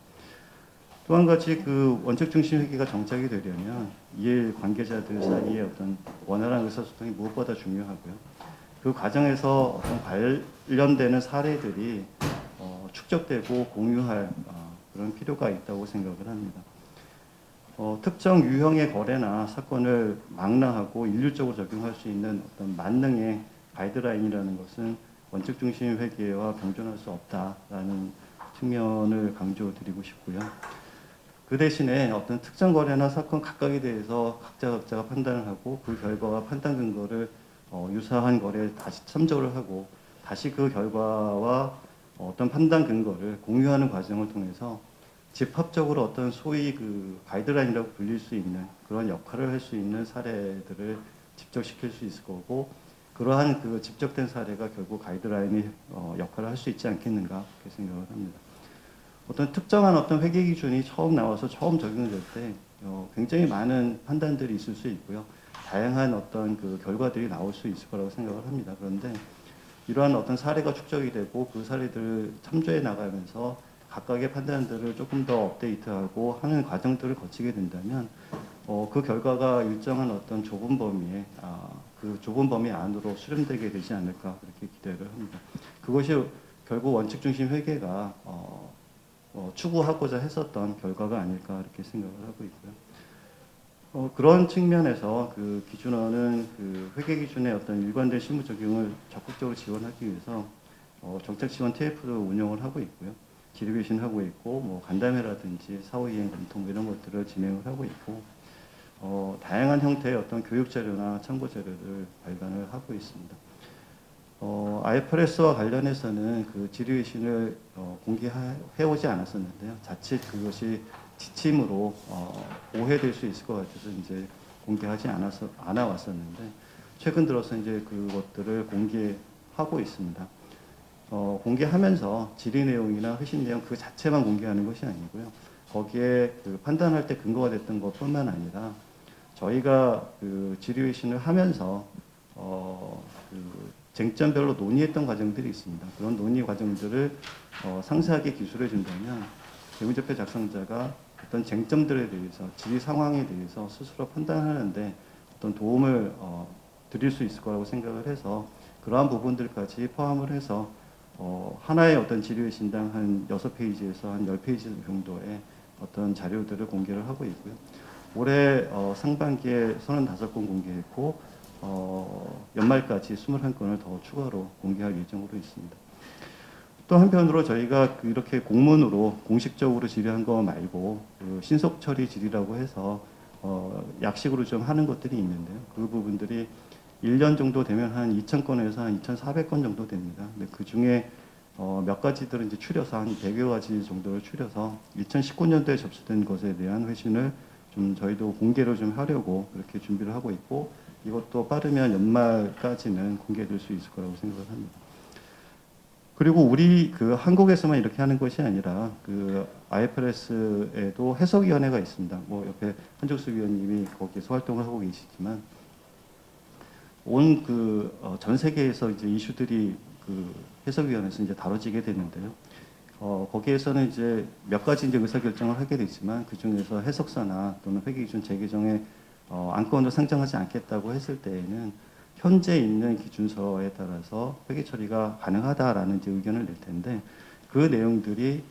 또 한 가지 그 원칙 중심 회계가 정착이 되려면 이해 관계자들 사이의 어떤 원활한 의사소통이 무엇보다 중요하고요. 그 과정에서 어떤 관련되는 사례들이 축적되고 공유할 그런 필요가 있다고 생각을 합니다. 특정 유형의 거래나 사건을 망라하고 일률적으로 적용할 수 있는 어떤 만능의 가이드라인이라는 것은 원칙 중심 회계와 병존할 수 없다라는 측면을 강조드리고 싶고요. 그 대신에 어떤 특정 거래나 사건 각각에 대해서 각자가 판단을 하고 그 결과와 판단 근거를 유사한 거래에 다시 참조를 하고 다시 그 결과와 어떤 판단 근거를 공유하는 과정을 통해서 집합적으로 어떤 소위 그 가이드라인이라고 불릴 수 있는 그런 역할을 할 수 있는 사례들을 집적시킬 수 있을 거고 그러한 그 집적된 사례가 결국 가이드라인의 역할을 할 수 있지 않겠는가 그렇게 생각을 합니다. 어떤 특정한 어떤 회계 기준이 처음 나와서 처음 적용될 때 굉장히 많은 판단들이 있을 수 있고요. 다양한 어떤 그 결과들이 나올 수 있을 거라고 생각을 합니다. 그런데 이러한 어떤 사례가 축적이 되고 그 사례들을 참조해 나가면서 각각의 판단들을 조금 더 업데이트하고 하는 과정들을 거치게 된다면 그 결과가 일정한 어떤 좁은 범위에 그 좁은 범위 안으로 수렴되게 되지 않을까 그렇게 기대를 합니다. 그것이 결국 원칙 중심 회계가 추구하고자 했었던 결과가 아닐까 이렇게 생각을 하고 있고요. 그런 측면에서 그 기준원은 그 회계 기준의 어떤 일관된 실무 적용을 적극적으로 지원하기 위해서 정책 지원 TF도 운영을 하고 있고요. 지리개신 하고 있고 뭐 간담회라든지 사후이행 검토 이런 것들을 진행을 하고 있고 다양한 형태의 어떤 교육 자료나 참고 자료를 발간을 하고 있습니다. IFRS와 관련해서는 그 지리회신을 공개해 오지 않았었는데요. 자칫 그것이 지침으로 오해될 수 있을 것 같아서 이제 공개하지 않아 왔었는데 최근 들어서 이제 그것들을 공개하고 있습니다. 공개하면서 질의 내용이나 회신 내용 그 자체만 공개하는 것이 아니고요. 거기에 그 판단할 때 근거가 됐던 것뿐만 아니라 저희가 그 질의회신을 하면서 그 쟁점별로 논의했던 과정들이 있습니다. 그런 논의 과정들을 상세하게 기술해 준다면 재무제표 작성자가 어떤 쟁점들에 대해서 질의 상황에 대해서 스스로 판단하는데 어떤 도움을 드릴 수 있을 거라고 생각을 해서 그러한 부분들까지 포함을 해서 하나의 어떤 질의회신당 한 6페이지에서 한 10페이지 정도의 어떤 자료들을 공개를 하고 있고요. 올해 상반기에 35건 공개했고 연말까지 21건을 더 추가로 공개할 예정으로 있습니다. 또 한편으로 저희가 이렇게 공문으로 공식적으로 질의한 거 말고 그 신속 처리 질의라고 해서 약식으로 좀 하는 것들이 있는데요. 그 부분들이 1년 정도 되면 한 2,000건에서 한 2,400건 정도 됩니다. 근데 그 중에 몇 가지들은 이제 추려서 한 100여 가지 정도를 추려서 2019년도에 접수된 것에 대한 회신을 좀 저희도 공개를 좀 하려고 그렇게 준비를 하고 있고 이것도 빠르면 연말까지는 공개될 수 있을 거라고 생각을 합니다. 그리고 우리 그 한국에서만 이렇게 하는 것이 아니라 그 IFRS에도 해석위원회가 있습니다. 뭐 옆에 한정수 위원님이 거기에서 활동을 하고 계시지만 온 그 전 세계에서 이제 이슈들이 그 해석위원회에서 이제 다뤄지게 되는데요. 거기에서는 이제 몇 가지 이제 의사결정을 하게 되지만 그 중에서 해석사나 또는 회계기준 재개정에 안건을 상정하지 않겠다고 했을 때에는 현재 있는 기준서에 따라서 회계 처리가 가능하다라는 이제 의견을 낼 텐데 그 내용들이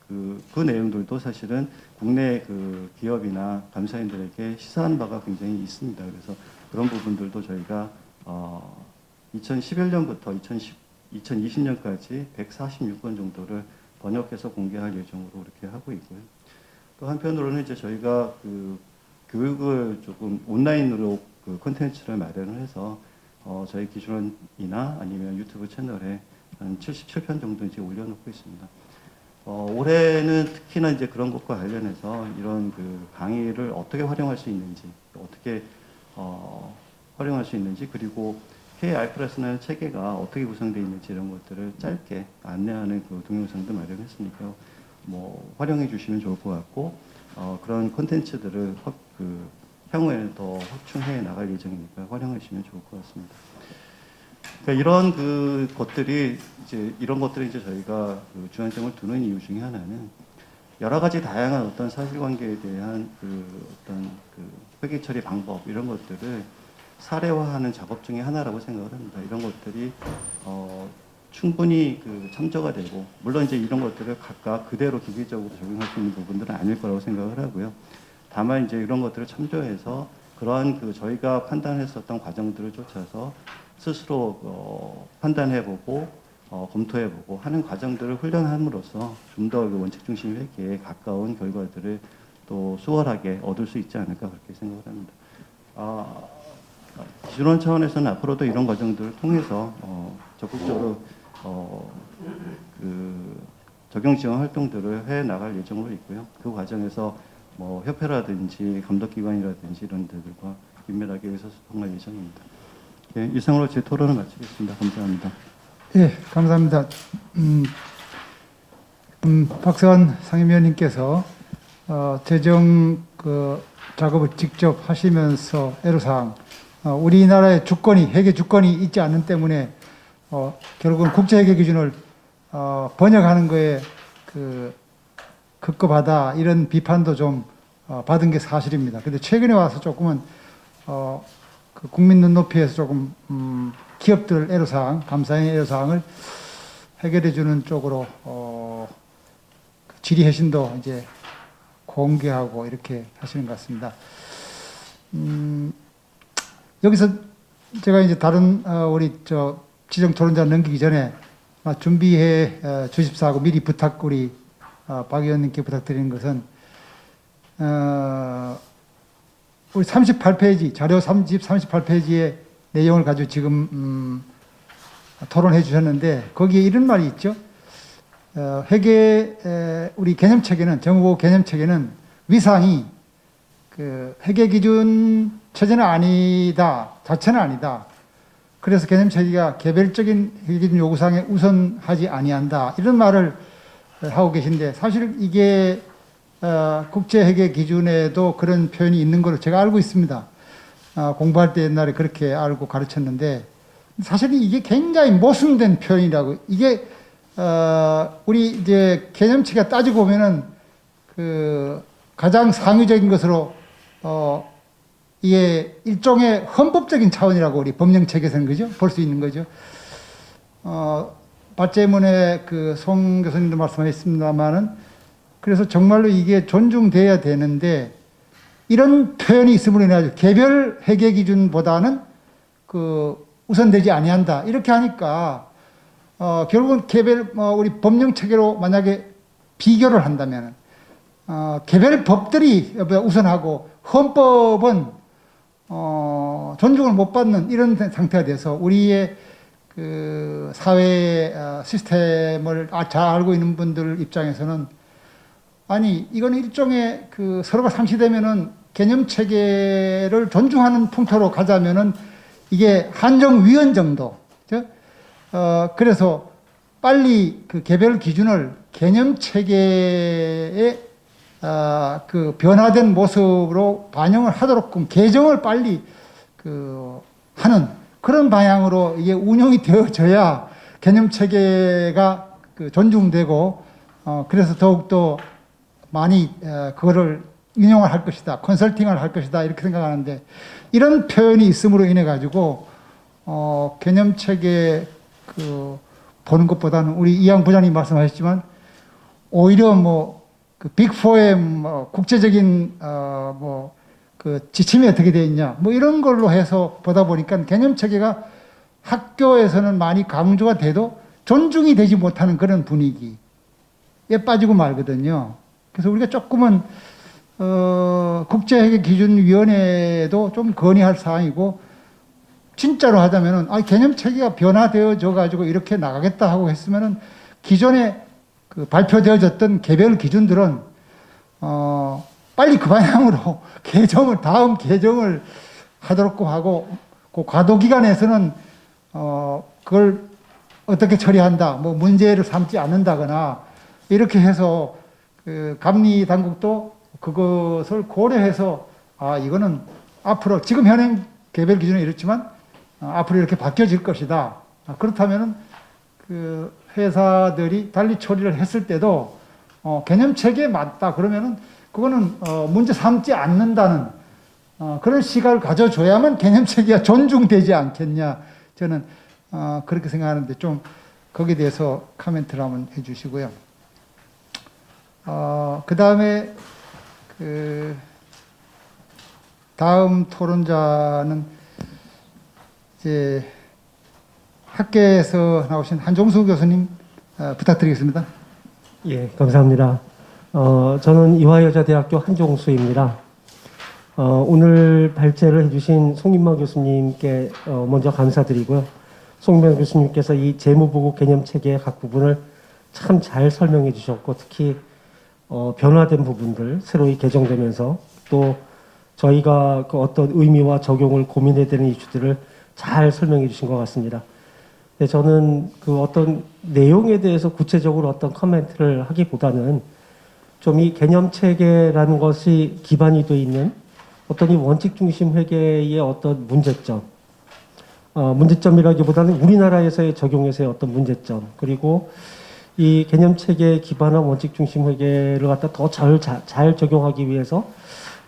그 내용들도 사실은 국내 그 기업이나 감사인들에게 시사하는 바가 굉장히 있습니다. 그래서 그런 부분들도 저희가 2011년부터 2020년까지 146건 정도를 번역해서 공개할 예정으로 이렇게 하고 있고요. 또 한편으로는 이제 저희가 그 교육을 조금 온라인으로 그 콘텐츠를 마련을 해서 저희 기준원이나 아니면 유튜브 채널에 한 77편 정도 이제 올려놓고 있습니다. 올해는 특히나 이제 그런 것과 관련해서 이런 그 강의를 어떻게 활용할 수 있는지, 어떻게 활용할 수 있는지, 그리고 KIFRS라는 체계가 어떻게 구성되어 있는지 이런 것들을 짧게 안내하는 그 동영상도 마련했으니까 뭐 활용해 주시면 좋을 것 같고 그런 콘텐츠들을 향후에는 더 확충해 나갈 예정이니까 활용하시면 좋을 것 같습니다. 그러니까 이런 그 것들이 이제 이런 것들이 이제 저희가 그 주안점을 두는 이유 중에 하나는 여러 가지 다양한 어떤 사실관계에 대한 어떤 회계 처리 방법 이런 것들을 사례화하는 작업 중에 하나라고 생각을 합니다. 이런 것들이 충분히 참조가 되고, 물론 이제 이런 것들을 각각 그대로 기계적으로 적용할 수 있는 부분들은 아닐 거라고 생각을 하고요. 다만 이제 이런 것들을 참조해서 그러한 저희가 판단했었던 과정들을 쫓아서 스스로 판단해보고 검토해보고 하는 과정들을 훈련함으로써 좀 더 원칙 중심 회계에 가까운 결과들을 또 수월하게 얻을 수 있지 않을까 그렇게 생각을 합니다. 기준원 차원에서는 앞으로도 이런 과정들을 통해서 적극적으로 적용 지원 활동들을 해 나갈 예정으로 있고요. 그 과정에서 뭐 협회라든지 감독기관이라든지 이런 데들과 긴밀하게 의사소통할 예정입니다. 예, 이상으로 제 토론을 마치겠습니다. 감사합니다. 예, 감사합니다. 박세환 상임위원님께서 재정 작업을 직접 하시면서 애로사항, 우리나라의 주권이, 회계 주권이 있지 않는 때문에 결국은 국제회계 기준을 번역하는 거에 급급하다 이런 비판도 좀 받은 게 사실입니다. 근데 최근에 와서 조금은 국민 눈높이에서 조금 기업들 애로사항, 감사의 애로사항을 해결해 주는 쪽으로 질의해신도 이제 공개하고 이렇게 하시는 것 같습니다. 여기서 제가 이제 다른 우리 지정 토론자 넘기기 전에 준비해 주십사하고 미리 부탁 우리 박 의원님께 부탁드리는 것은 우리 38페이지 자료 38페이지의 내용을 가지고 지금 토론해 주셨는데 거기에 이런 말이 있죠. 회계 우리 개념체계는 정부 개념체계는 위상이 회계 기준 체제는 아니다, 자체는 아니다. 그래서 개념체계가 개별적인 회계 기준 요구사항에 우선하지 아니한다. 이런 말을 하고 계신데 사실 이게 국제회계 기준에도 그런 표현이 있는 걸로 제가 알고 있습니다. 공부할 때 옛날에 그렇게 알고 가르쳤는데 사실 이게 굉장히 모순된 표현이라고. 이게 우리 이제 개념체계가 따지고 보면은 가장 상위적인 것으로 이게 일종의 헌법적인 차원이라고 우리 법령체계에서는 그죠? 볼 수 있는 거죠. 발제문에 송 교수님도 말씀하셨습니다만은 그래서 정말로 이게 존중돼야 되는데 이런 표현이 있음으로 인해 개별 회계 기준보다는 우선되지 아니한다. 이렇게 하니까 결국은 개별 우리 법령 체계로 만약에 비교를 한다면 개별 법들이 우선하고 헌법은 존중을 못 받는 이런 상태가 돼서 우리의 사회 시스템을 잘 알고 있는 분들 입장에서는 아니 이거는 일종의 서로가 상시되면은 개념 체계를 존중하는 풍토로 가자면은 이게 한정위원 정도. 그래서 빨리 개별 기준을 개념 체계의 변화된 모습으로 반영을 하도록 개정을 빨리 하는 그런 방향으로 이게 운영이 되어져야 개념 체계가 존중되고 그래서 더욱더 많이 그거를 인용을 할 것이다, 컨설팅을 할 것이다 이렇게 생각하는데 이런 표현이 있음으로 인해 가지고 개념 체계 보는 것보다는 우리 이양 부장님 말씀하셨지만 오히려 빅4의 국제적인 지침이 어떻게 되어 있냐 이런 걸로 해서 보다 보니까 개념 체계가 학교에서는 많이 강조가 돼도 존중이 되지 못하는 그런 분위기에 빠지고 말거든요. 그래서 우리가 조금은 국제회계기준위원회도 좀 건의할 사항이고 진짜로 하자면은 개념 체계가 변화되어져 가지고 이렇게 나가겠다 하고 했으면은 기존에 발표되어졌던 개별 기준들은 빨리 그 방향으로 다음 개정을 하도록 하고 그 과도 기간에서는 그걸 어떻게 처리한다 문제를 삼지 않는다거나 이렇게 해서 감리 당국도 그것을 고려해서 이거는 앞으로 지금 현행 개별 기준은 이렇지만 앞으로 이렇게 바뀌어질 것이다. 그렇다면은 회사들이 달리 처리를 했을 때도 개념 체계에 맞다 그러면은 그거는 문제 삼지 않는다는 그런 시각을 가져줘야만 개념 체계가 존중되지 않겠냐. 저는 그렇게 생각하는데 좀 거기에 대해서 코멘트를 한번 해주시고요. 그 다음에 다음 토론자는 이제 학계에서 나오신 한종수 교수님 부탁드리겠습니다. 예, 감사합니다. 저는 이화여자대학교 한종수입니다. 오늘 발제를 해주신 송인만 교수님께 먼저 감사드리고요. 송인만 교수님께서 이 재무보고 개념체계의 각 부분을 참 잘 설명해 주셨고, 특히 변화된 부분들, 새로이 개정되면서 또 저희가 그 어떤 의미와 적용을 고민해야 되는 이슈들을 잘 설명해 주신 것 같습니다. 네, 저는 그 어떤 내용에 대해서 구체적으로 어떤 코멘트를 하기보다는 좀 이 개념 체계라는 것이 기반이 되어 있는 어떤 이 원칙 중심 회계의 어떤 문제점, 문제점이라기보다는 우리나라에서의 적용에서의 어떤 문제점, 그리고 이 개념 체계에 기반한 원칙 중심 회계를 갖다 더 잘 적용하기 위해서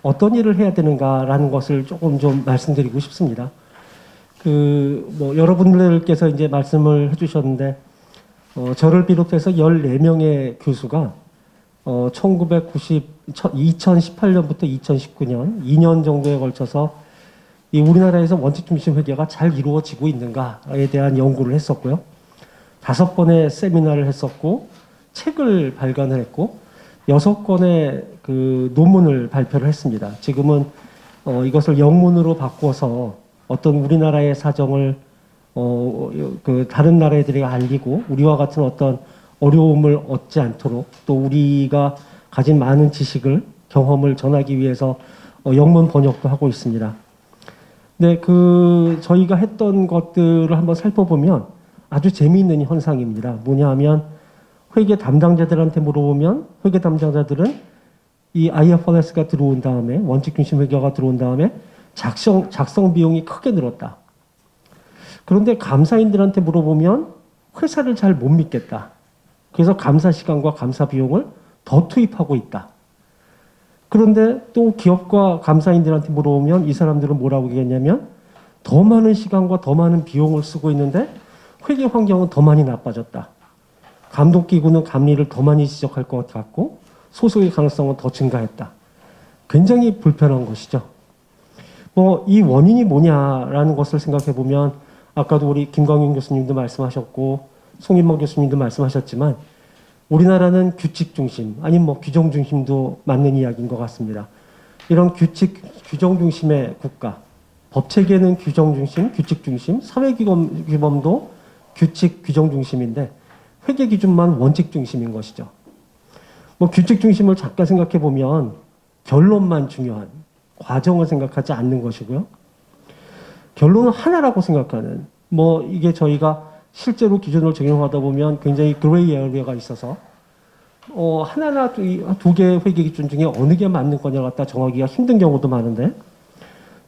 어떤 일을 해야 되는가라는 것을 조금 좀 말씀드리고 싶습니다. 여러분들께서 이제 말씀을 해주셨는데, 저를 비롯해서 14명의 교수가 2018년부터 2019년 2년 정도에 걸쳐서 이 우리나라에서 원칙 중심 회계가 잘 이루어지고 있는가에 대한 연구를 했었고요. 5번의 세미나를 했었고, 책을 발간을 했고, 6권의 그 논문을 발표를 했습니다. 지금은 이것을 영문으로 바꿔서 어떤 우리나라의 사정을 그 다른 나라들에게 알리고 우리와 같은 어떤 어려움을 얻지 않도록 또 우리가 가진 많은 지식을 경험을 전하기 위해서 영문 번역도 하고 있습니다. 네, 저희가 했던 것들을 한번 살펴보면 아주 재미있는 현상입니다. 뭐냐 하면 회계 담당자들한테 물어보면 회계 담당자들은 이 IFRS가 들어온 다음에 원칙 중심 회계가 들어온 다음에 작성 비용이 크게 늘었다. 그런데 감사인들한테 물어보면 회사를 잘 못 믿겠다. 그래서 감사 시간과 감사 비용을 더 투입하고 있다. 그런데 또 기업과 감사인들한테 물어보면 이 사람들은 뭐라고 얘기했냐면 더 많은 시간과 더 많은 비용을 쓰고 있는데 회계 환경은 더 많이 나빠졌다. 감독기구는 감리를 더 많이 지적할 것 같고 소송의 가능성은 더 증가했다. 굉장히 불편한 것이죠. 이 원인이 뭐냐라는 것을 생각해 보면 아까도 우리 김광윤 교수님도 말씀하셨고 송인만 교수님도 말씀하셨지만 우리나라는 규칙 중심 아니면 규정 중심도 맞는 이야기인 것 같습니다. 이런 규정 중심의 국가, 법체계는 규정 중심, 규칙 중심, 사회규범도 규칙 규정 중심인데 회계 기준만 원칙 중심인 것이죠. 규칙 중심을 잠깐 생각해 보면 결론만 중요한 과정을 생각하지 않는 것이고요. 결론은 하나라고 생각하는 이게 저희가 실제로 기준을 적용하다 보면 굉장히 그레이 에어리어가 있어서 하나나 두 개의 회계 기준 중에 어느 게 맞는 거냐 갖다 정하기가 힘든 경우도 많은데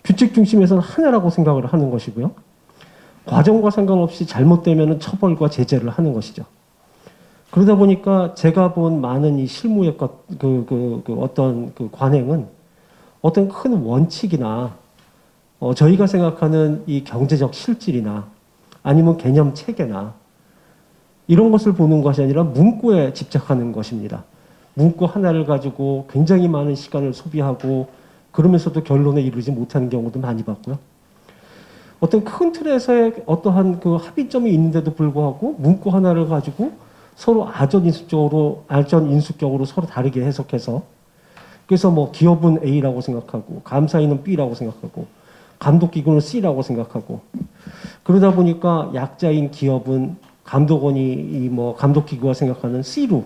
규칙 중심에서는 하나라고 생각을 하는 것이고요. 과정과 상관없이 잘못되면 처벌과 제재를 하는 것이죠. 그러다 보니까 제가 본 많은 이 실무의 어떤 관행은 어떤 큰 원칙이나 저희가 생각하는 이 경제적 실질이나 아니면 개념 체계나 이런 것을 보는 것이 아니라 문구에 집착하는 것입니다. 문구 하나를 가지고 굉장히 많은 시간을 소비하고 그러면서도 결론에 이르지 못하는 경우도 많이 봤고요. 어떤 큰 틀에서의 어떠한 그 합의점이 있는데도 불구하고 문구 하나를 가지고 서로 알전인수격으로 서로 다르게 해석해서 그래서 기업은 A라고 생각하고 감사인은 B라고 생각하고 감독기구는 C라고 생각하고 그러다 보니까 약자인 기업은 감독원이 감독기구가 생각하는 C로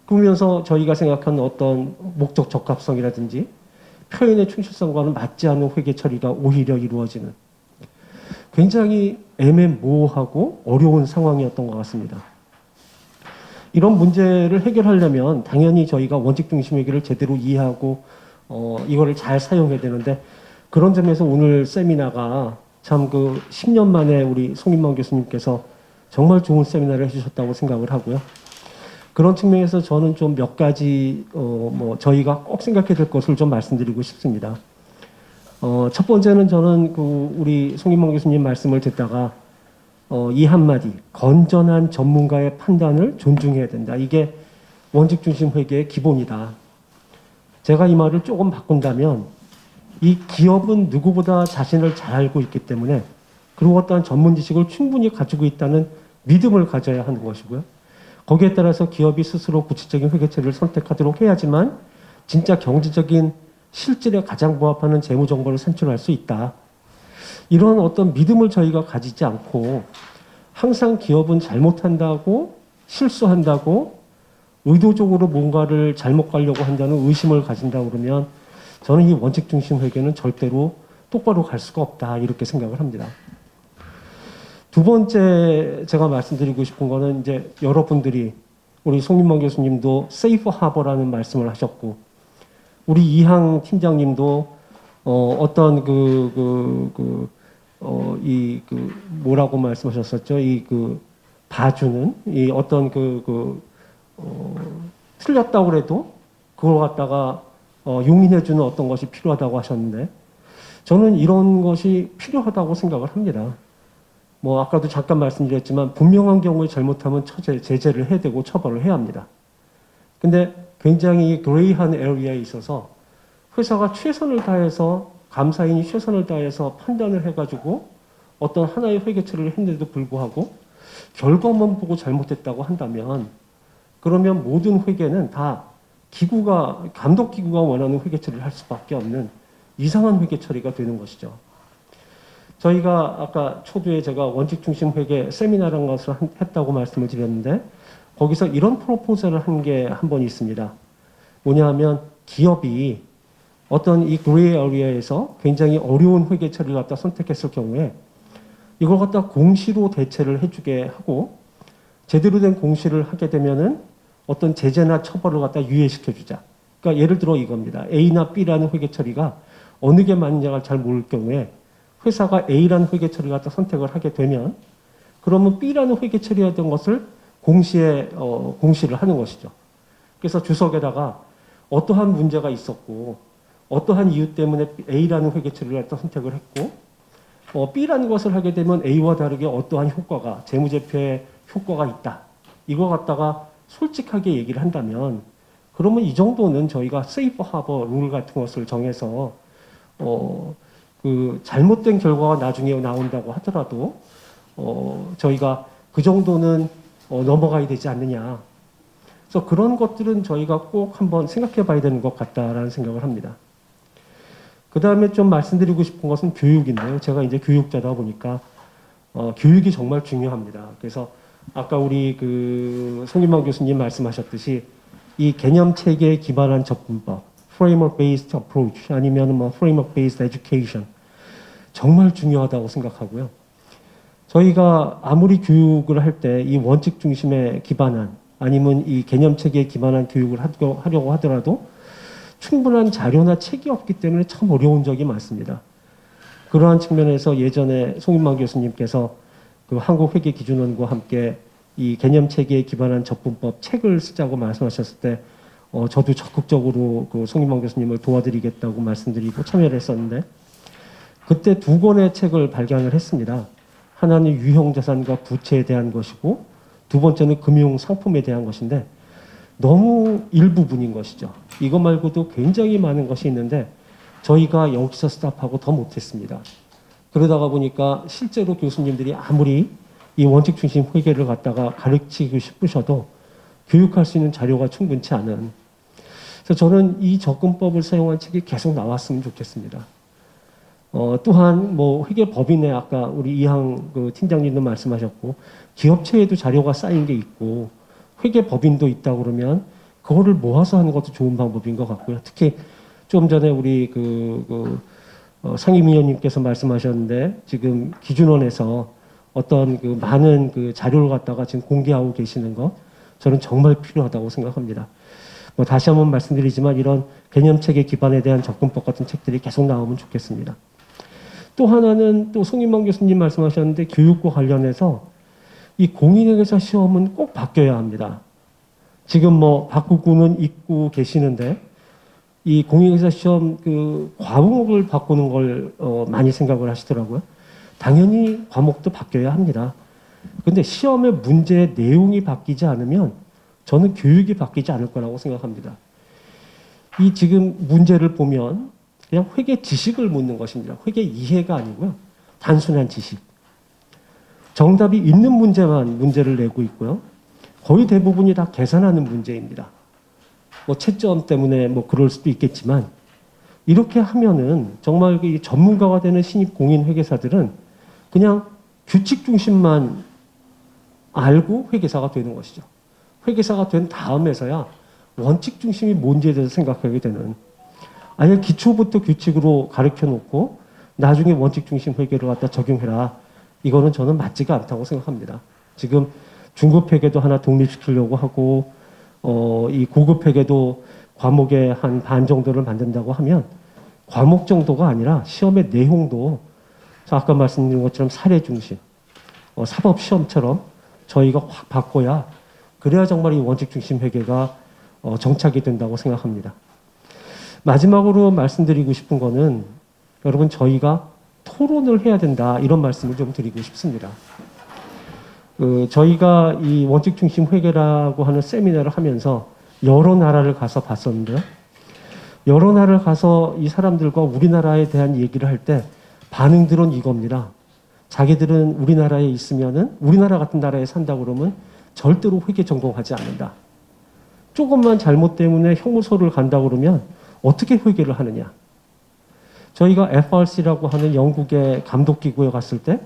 그러면서 저희가 생각하는 어떤 목적 적합성이라든지 표현의 충실성과는 맞지 않는 회계 처리가 오히려 이루어지는 굉장히 애매모호하고 어려운 상황이었던 것 같습니다. 이런 문제를 해결하려면 당연히 저희가 원칙 중심 회계를 제대로 이해하고 이거를 잘 사용해야 되는데 그런 점에서 오늘 세미나가 참 10년 만에 우리 송인만 교수님께서 정말 좋은 세미나를 해주셨다고 생각을 하고요. 그런 측면에서 저는 좀 몇 가지 뭐 저희가 꼭 생각해야 될 것을 좀 말씀드리고 싶습니다. 첫 번째는 저는 그 우리 송인범 교수님 말씀을 듣다가 이 한마디 건전한 전문가의 판단을 존중해야 된다. 이게 원칙 중심 회계의 기본이다. 제가 이 말을 조금 바꾼다면 이 기업은 누구보다 자신을 잘 알고 있기 때문에 그리고 어떠한 전문 지식을 충분히 가지고 있다는 믿음을 가져야 하는 것이고요. 거기에 따라서 기업이 스스로 구체적인 회계처리를 선택하도록 해야지만 진짜 경제적인 실질에 가장 부합하는 재무 정보를 산출할 수 있다. 이런 어떤 믿음을 저희가 가지지 않고 항상 기업은 잘못한다고 실수한다고 의도적으로 뭔가를 잘못 가려고 한다는 의심을 가진다 그러면 저는 이 원칙 중심 회계는 절대로 똑바로 갈 수가 없다 이렇게 생각을 합니다. 두 번째 제가 말씀드리고 싶은 거는 이제 여러분들이 우리 송인범 교수님도 세이프 하버라는 말씀을 하셨고 우리 이항 팀장님도 어떤 뭐라고 말씀하셨었죠? 봐주는 이 어떤 틀렸다고 그래도 그걸 갖다가 용인해주는 어떤 것이 필요하다고 하셨는데 저는 이런 것이 필요하다고 생각을 합니다. 뭐 아까도 잠깐 말씀드렸지만 분명한 경우에 잘못하면 제재를 해야 되고 처벌을 해야 합니다. 근데 굉장히 그레이한 에리어에 있어서 회사가 최선을 다해서 감사인이 최선을 다해서 판단을 해가지고 어떤 하나의 회계 처리를 했는데도 불구하고 결과만 보고 잘못했다고 한다면 그러면 모든 회계는 다 감독 기구가 원하는 회계 처리를 할 수밖에 없는 이상한 회계 처리가 되는 것이죠. 저희가 아까 초두에 제가 원칙 중심 회계 세미나라는 것을 했다고 말씀을 드렸는데 거기서 이런 프로포즈를 한 게 한 번 있습니다. 뭐냐 하면 기업이 어떤 이 그레이 에리어에서 굉장히 어려운 회계 처리를 갖다 선택했을 경우에 이걸 갖다 공시로 대체를 해주게 하고 제대로 된 공시를 하게 되면은 어떤 제재나 처벌을 갖다 유예시켜주자. 그러니까 예를 들어 이겁니다. A나 B라는 회계 처리가 어느 게 맞느냐를 잘 모를 경우에 회사가 A라는 회계 처리를 갖다 선택을 하게 되면 그러면 B라는 회계 처리해야 된 것을 공시를 하는 것이죠. 그래서 주석에다가 어떠한 문제가 있었고 어떠한 이유 때문에 A라는 회계 처리를 갖다 선택을 했고 B라는 것을 하게 되면 A와 다르게 어떠한 효과가 재무제표에 효과가 있다. 이거 갖다가 솔직하게 얘기를 한다면 그러면 이 정도는 저희가 세이프 하버 룰 같은 것을 정해서 잘못된 결과가 나중에 나온다고 하더라도 저희가 그 정도는 넘어가야 되지 않느냐. 그래서 그런 것들은 저희가 꼭 한번 생각해 봐야 되는 것 같다라는 생각을 합니다. 그 다음에 좀 말씀드리고 싶은 것은 교육인데요. 제가 이제 교육자다 보니까 교육이 정말 중요합니다. 그래서 아까 우리 송인범 교수님 말씀하셨듯이 이 개념 체계에 기반한 접근법, framework based approach 아니면 뭐 framework based education 정말 중요하다고 생각하고요. 저희가 아무리 교육을 할 때 이 원칙 중심에 기반한 아니면 이 개념 체계에 기반한 교육을 하려고 하더라도 충분한 자료나 책이 없기 때문에 참 어려운 적이 많습니다. 그러한 측면에서 예전에 송인범 교수님께서 한국회계기준원과 함께 이 개념 체계에 기반한 접근법 책을 쓰자고 말씀하셨을 때 저도 적극적으로 송인범 교수님을 도와드리겠다고 말씀드리고 참여를 했었는데 그때 두 권의 책을 발간을 했습니다. 하나는 유형자산과 부채에 대한 것이고 두 번째는 금융상품에 대한 것인데 너무 일부분인 것이죠. 이거 말고도 굉장히 많은 것이 있는데 저희가 여기서 스탑하고 더 못했습니다. 그러다가 보니까 실제로 교수님들이 아무리 이 원칙 중심 회계를 갖다가 가르치고 싶으셔도 교육할 수 있는 자료가 충분치 않은. 그래서 저는 이 접근법을 사용한 책이 계속 나왔으면 좋겠습니다. 또한 뭐 회계법인에 아까 우리 이항 팀장님도 말씀하셨고 기업체에도 자료가 쌓인 게 있고 회계법인도 있다 그러면 그거를 모아서 하는 것도 좋은 방법인 것 같고요. 특히 좀 전에 우리 상임위원님께서 말씀하셨는데 지금 기준원에서 어떤 많은 자료를 갖다가 지금 공개하고 계시는 것 저는 정말 필요하다고 생각합니다. 뭐 다시 한번 말씀드리지만 이런 개념책에 기반에 대한 접근법 같은 책들이 계속 나오면 좋겠습니다. 또 하나는 또 송인범 교수님 말씀하셨는데 교육과 관련해서 이 공인회계사 시험은 꼭 바뀌어야 합니다. 지금 뭐 바꾸고는 있고 계시는데 이 공익회사 시험 그 과목을 바꾸는 걸 많이 생각을 하시더라고요. 당연히 과목도 바뀌어야 합니다. 근데 시험의 문제 내용이 바뀌지 않으면 저는 교육이 바뀌지 않을 거라고 생각합니다. 이 지금 문제를 보면 그냥 회계 지식을 묻는 것입니다. 회계 이해가 아니고요. 단순한 지식. 정답이 있는 문제만 문제를 내고 있고요. 거의 대부분이 다 계산하는 문제입니다. 뭐 채점 때문에 뭐 그럴 수도 있겠지만 이렇게 하면은 정말 이 전문가가 되는 신입 공인 회계사들은 그냥 규칙 중심만 알고 회계사가 되는 것이죠. 회계사가 된 다음에서야 원칙 중심이 뭔지에 대해서 생각하게 되는, 아예 기초부터 규칙으로 가르쳐 놓고 나중에 원칙 중심 회계를 갖다 적용해라. 이거는 저는 맞지가 않다고 생각합니다. 지금 중급 회계도 하나 독립시키려고 하고 이 고급 회계도 과목의 한 반 정도를 만든다고 하면 과목 정도가 아니라 시험의 내용도 아까 말씀드린 것처럼 사례 중심, 사법 시험처럼 저희가 확 바꿔야, 그래야 정말 이 원칙 중심 회계가 정착이 된다고 생각합니다. 마지막으로 말씀드리고 싶은 거는 여러분, 저희가 토론을 해야 된다, 이런 말씀을 좀 드리고 싶습니다. 저희가 이 원칙 중심 회계라고 하는 세미나를 하면서 여러 나라를 가서 봤었는데요. 여러 나라를 가서 이 사람들과 우리나라에 대한 얘기를 할 때 반응들은 이겁니다. 자기들은 우리나라에 있으면은, 우리나라 같은 나라에 산다 그러면 절대로 회계 전공하지 않는다. 조금만 잘못 때문에 형무소를 간다 그러면 어떻게 회계를 하느냐. 저희가 FRC라고 하는 영국의 감독기구에 갔을 때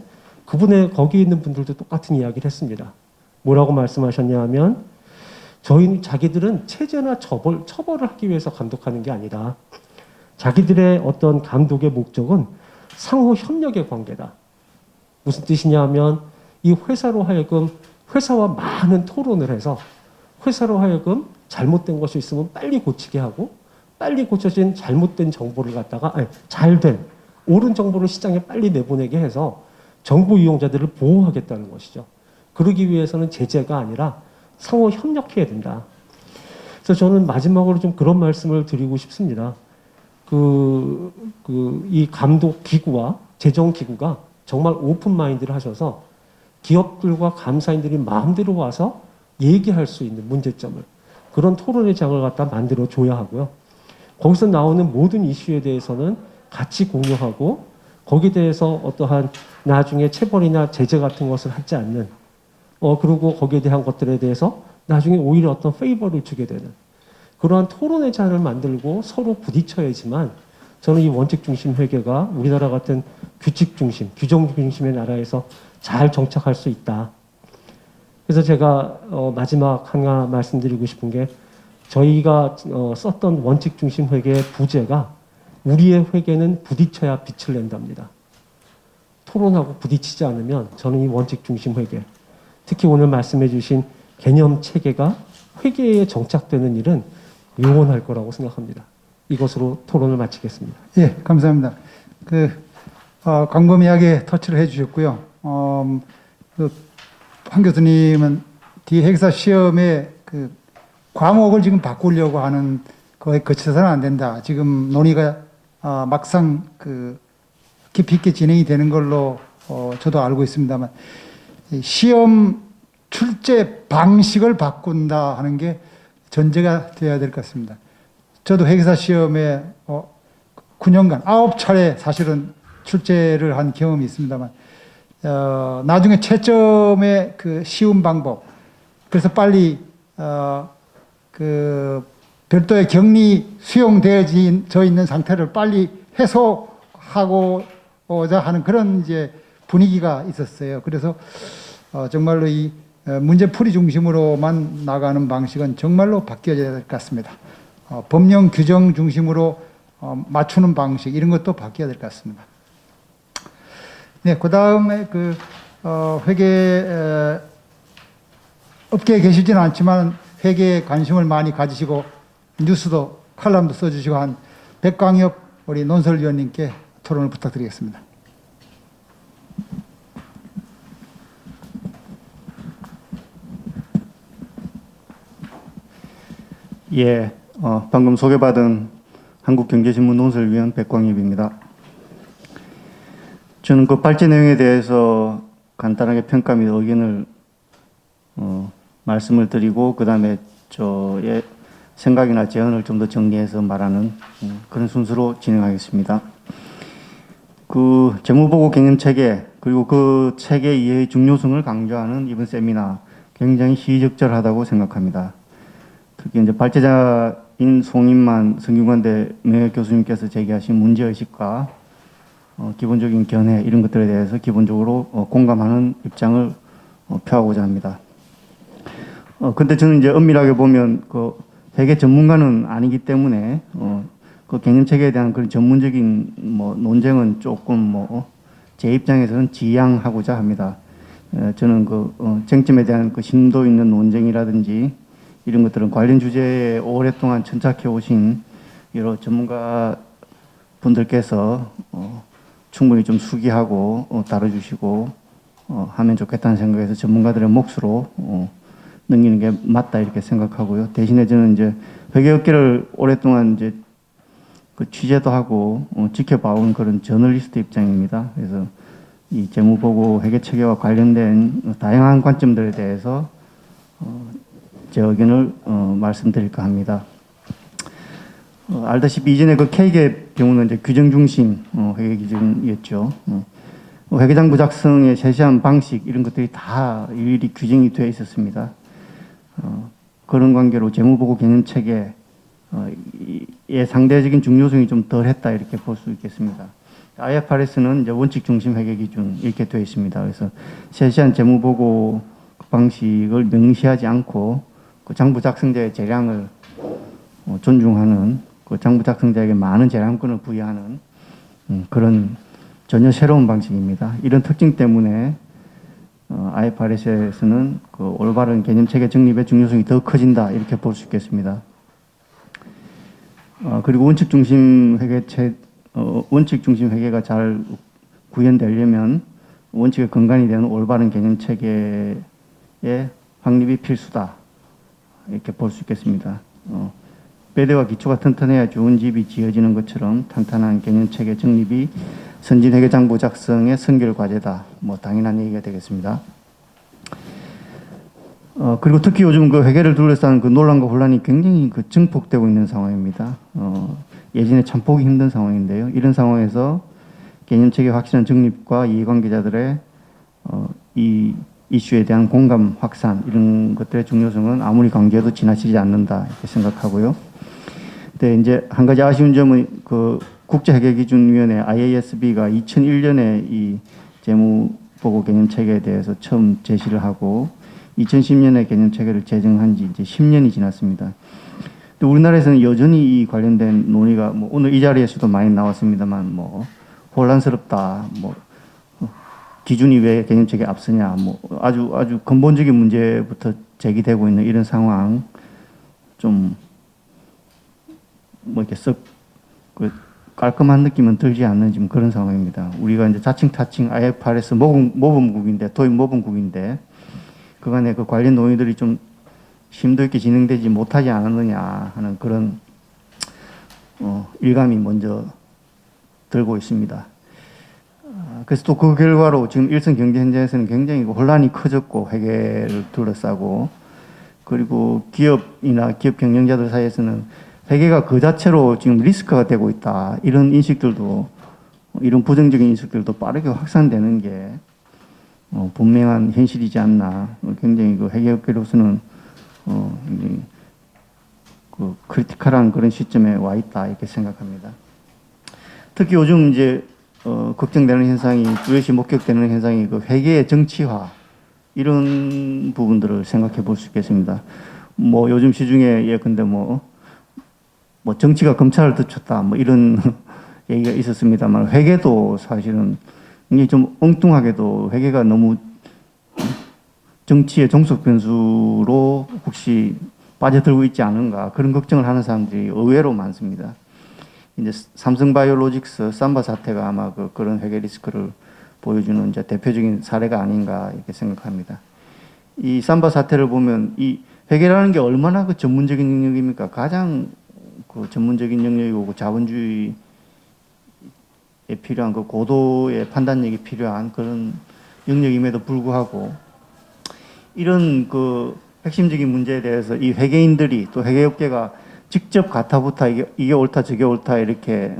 그분의 거기 있는 분들도 똑같은 이야기를 했습니다. 뭐라고 말씀하셨냐 하면, 저희는 자기들은 체제나 처벌을 하기 위해서 감독하는 게 아니다. 자기들의 어떤 감독의 목적은 상호 협력의 관계다. 무슨 뜻이냐 하면, 이 회사로 하여금 회사와 많은 토론을 해서 회사로 하여금 잘못된 것이 있으면 빨리 고치게 하고, 빨리 고쳐진 잘못된 정보를 갖다가 잘된 옳은 정보를 시장에 빨리 내보내게 해서 정보 이용자들을 보호하겠다는 것이죠. 그러기 위해서는 제재가 아니라 상호 협력해야 된다. 그래서 저는 마지막으로 좀 그런 말씀을 드리고 싶습니다. 이 감독 기구와 재정 기구가 정말 오픈 마인드를 하셔서 기업들과 감사인들이 마음대로 와서 얘기할 수 있는 문제점을, 그런 토론의 장을 갖다 만들어 줘야 하고요. 거기서 나오는 모든 이슈에 대해서는 같이 공유하고, 거기에 대해서 어떠한 나중에 체벌이나 제재 같은 것을 하지 않는, 그리고 거기에 대한 것들에 대해서 나중에 오히려 어떤 페이버를 주게 되는 그러한 토론의 장을 만들고 서로 부딪혀야지만, 저는 이 원칙 중심 회계가 우리나라 같은 규칙 중심, 규정 중심의 나라에서 잘 정착할 수 있다. 그래서 제가 마지막 하나 말씀드리고 싶은 게, 저희가 썼던 원칙 중심 회계의 부제가 우리의 회계는 부딪혀야 빛을 낸답니다. 토론하고 부딪히지 않으면 저는 이 원칙 중심 회계, 특히 오늘 말씀해 주신 개념 체계가 회계에 정착되는 일은 영원할 거라고 생각합니다. 이것으로 토론을 마치겠습니다. 예, 감사합니다. 광범위하게 터치를 해주셨고요. 한 교수님은 뒤 회계사 시험에 과목을 지금 바꾸려고 하는 거에 거쳐서는 안 된다. 지금 논의가 막상 깊이 있게 진행이 되는 걸로 저도 알고 있습니다만, 시험 출제 방식을 바꾼다 하는 게 전제가 되어야 될 것 같습니다. 저도 회계사 시험에 9년간 9차례 사실은 출제를 한 경험이 있습니다만, 나중에 채점의 쉬운 방법, 그래서 빨리 별도의 격리 수용되어져 있는 상태를 빨리 해소하고자 하는 그런 이제 분위기가 있었어요. 그래서 정말로 이 문제풀이 중심으로만 나가는 방식은 정말로 바뀌어야 될 것 같습니다. 법령 규정 중심으로 맞추는 방식, 이런 것도 바뀌어야 될 것 같습니다. 네, 그 다음에 회계 업계에 계시지는 않지만 회계에 관심을 많이 가지시고 뉴스도 칼럼도 써주시고 한 백광엽 우리 논설위원님께 토론을 부탁드리겠습니다. 예, 방금 소개받은 한국경제신문 논설위원 백광엽입니다. 저는 그 발제 내용에 대해서 간단하게 평가 및 의견을 말씀을 드리고 그 다음에 저의 생각이나 제언을 좀 더 정리해서 말하는 그런 순서로 진행하겠습니다. 그 재무보고 개념 체계 그리고 그 체계 이해의 중요성을 강조하는 이번 세미나 굉장히 시의적절하다고 생각합니다. 특히 이제 발제자인 송인만 성균관대 명예 교수님께서 제기하신 문제의식과 기본적인 견해 이런 것들에 대해서 기본적으로 공감하는 입장을 표하고자 합니다. 근데 저는 이제 엄밀하게 보면 그 회계 전문가는 아니기 때문에 그 개념 체계에 대한 그런 전문적인 논쟁은 조금 제 입장에서는 지양하고자 합니다. 저는 그 쟁점에 대한 그 심도 있는 논쟁이라든지 이런 것들은 관련 주제에 오랫동안 천착해 오신 여러 전문가 분들께서 충분히 좀 수기하고 다뤄주시고 하면 좋겠다는 생각에서 전문가들의 몫으로 넘기는 게 맞다 이렇게 생각하고요. 대신에 저는 이제 회계업계를 오랫동안 이제 그 취재도 하고 지켜봐온 그런 저널리스트 입장입니다. 그래서 이 재무보고 회계체계와 관련된 다양한 관점들에 대해서 제 의견을 말씀드릴까 합니다. 알다시피 이전에 그 K의 경우는 이제 규정 중심 회계 기준이었죠. 회계장부 작성의 세세한 방식 이런 것들이 다 일일이 규정이 되어 있었습니다. 그런 관계로 재무보고 개념 체계의 상대적인 중요성이 좀 덜했다 이렇게 볼 수 있겠습니다. IFRS는 이제 원칙 중심 회계 기준 이렇게 되어 있습니다. 그래서 세세한 재무보고 방식을 명시하지 않고 그 장부 작성자의 재량을 존중하는 그 장부 작성자에게 많은 재량권을 부여하는 그런 전혀 새로운 방식입니다. 이런 특징 때문에 IFRS에서는 그 올바른 개념 체계 정립의 중요성이 더 커진다 이렇게 볼 수 있겠습니다. 그리고 원칙 중심 회계가 잘 구현되려면 원칙의 근간이 되는 올바른 개념 체계의 확립이 필수다 이렇게 볼 수 있겠습니다. 배대와 기초가 튼튼해야 좋은 집이 지어지는 것처럼 탄탄한 개념 체계 정립이 선진 회계 장부 작성의 선결 과제다. 당연한 얘기가 되겠습니다. 그리고 특히 요즘 그 회계를 둘러싼 그 논란과 혼란이 굉장히 그 증폭되고 있는 상황입니다. 예전에 참 보기 힘든 상황인데요. 이런 상황에서 개념 체계 확실한 정립과 이해관계자들의 이 이슈에 대한 공감 확산 이런 것들의 중요성은 아무리 강조해도 지나치지 않는다 이렇게 생각하고요. 근데 이제 한 가지 아쉬운 점은 그 국제회계기준위원회 IASB가 2001년에 이 재무보고 개념 체계에 대해서 처음 제시를 하고 2010년에 개념 체계를 제정한 지 이제 10년이 지났습니다. 또 우리나라에서는 여전히 이 관련된 논의가 오늘 이 자리에서도 많이 나왔습니다만 혼란스럽다, 기준이 왜 개념 체계에 앞서냐, 아주 근본적인 문제부터 제기되고 있는 이런 상황 좀 이렇게 썩 깔끔한 느낌은 들지 않는 지금 그런 상황입니다. 우리가 이제 자칭 타칭 IFRS 모범국인데 도입 모범국인데 그간에 그 관련 논의들이 좀 심도 있게 진행되지 못하지 않았느냐 하는 그런 일감이 먼저 들고 있습니다. 그래서 또 그 결과로 지금 일선 경제 현장에서는 굉장히 혼란이 커졌고 회계를 둘러싸고 그리고 기업이나 기업 경영자들 사이에서는 회계가 그 자체로 지금 리스크가 되고 있다. 이런 인식들도 이런 부정적인 인식들도 빠르게 확산되는 게 분명한 현실이지 않나. 굉장히 그 회계업계로서는 그 크리티컬한 그런 시점에 와 있다 이렇게 생각합니다. 특히 요즘 이제 걱정되는 현상이 뚜렷이 목격되는 현상이 그 회계의 정치화 이런 부분들을 생각해 볼 수 있겠습니다. 요즘 시중에 예컨대 정치가 검찰을 드쳤다 이런 얘기가 있었습니다만 회계도 사실은 굉장히 좀 엉뚱하게도 회계가 너무 정치의 종속 변수로 혹시 빠져들고 있지 않은가 그런 걱정을 하는 사람들이 의외로 많습니다. 이제 삼성바이오로직스 삼바 사태가 아마 그런 회계 리스크를 보여주는 이제 대표적인 사례가 아닌가 이렇게 생각합니다. 이 삼바 사태를 보면 이 회계라는 게 얼마나 그 전문적인 영역입니까? 가장 그 전문적인 영역이고 그 자본주의에 필요한 그 고도의 판단력이 필요한 그런 영역임에도 불구하고 이런 그 핵심적인 문제에 대해서 이 회계인들이 또 회계업계가 직접 가타부타 이게 옳다 저게 옳다 이렇게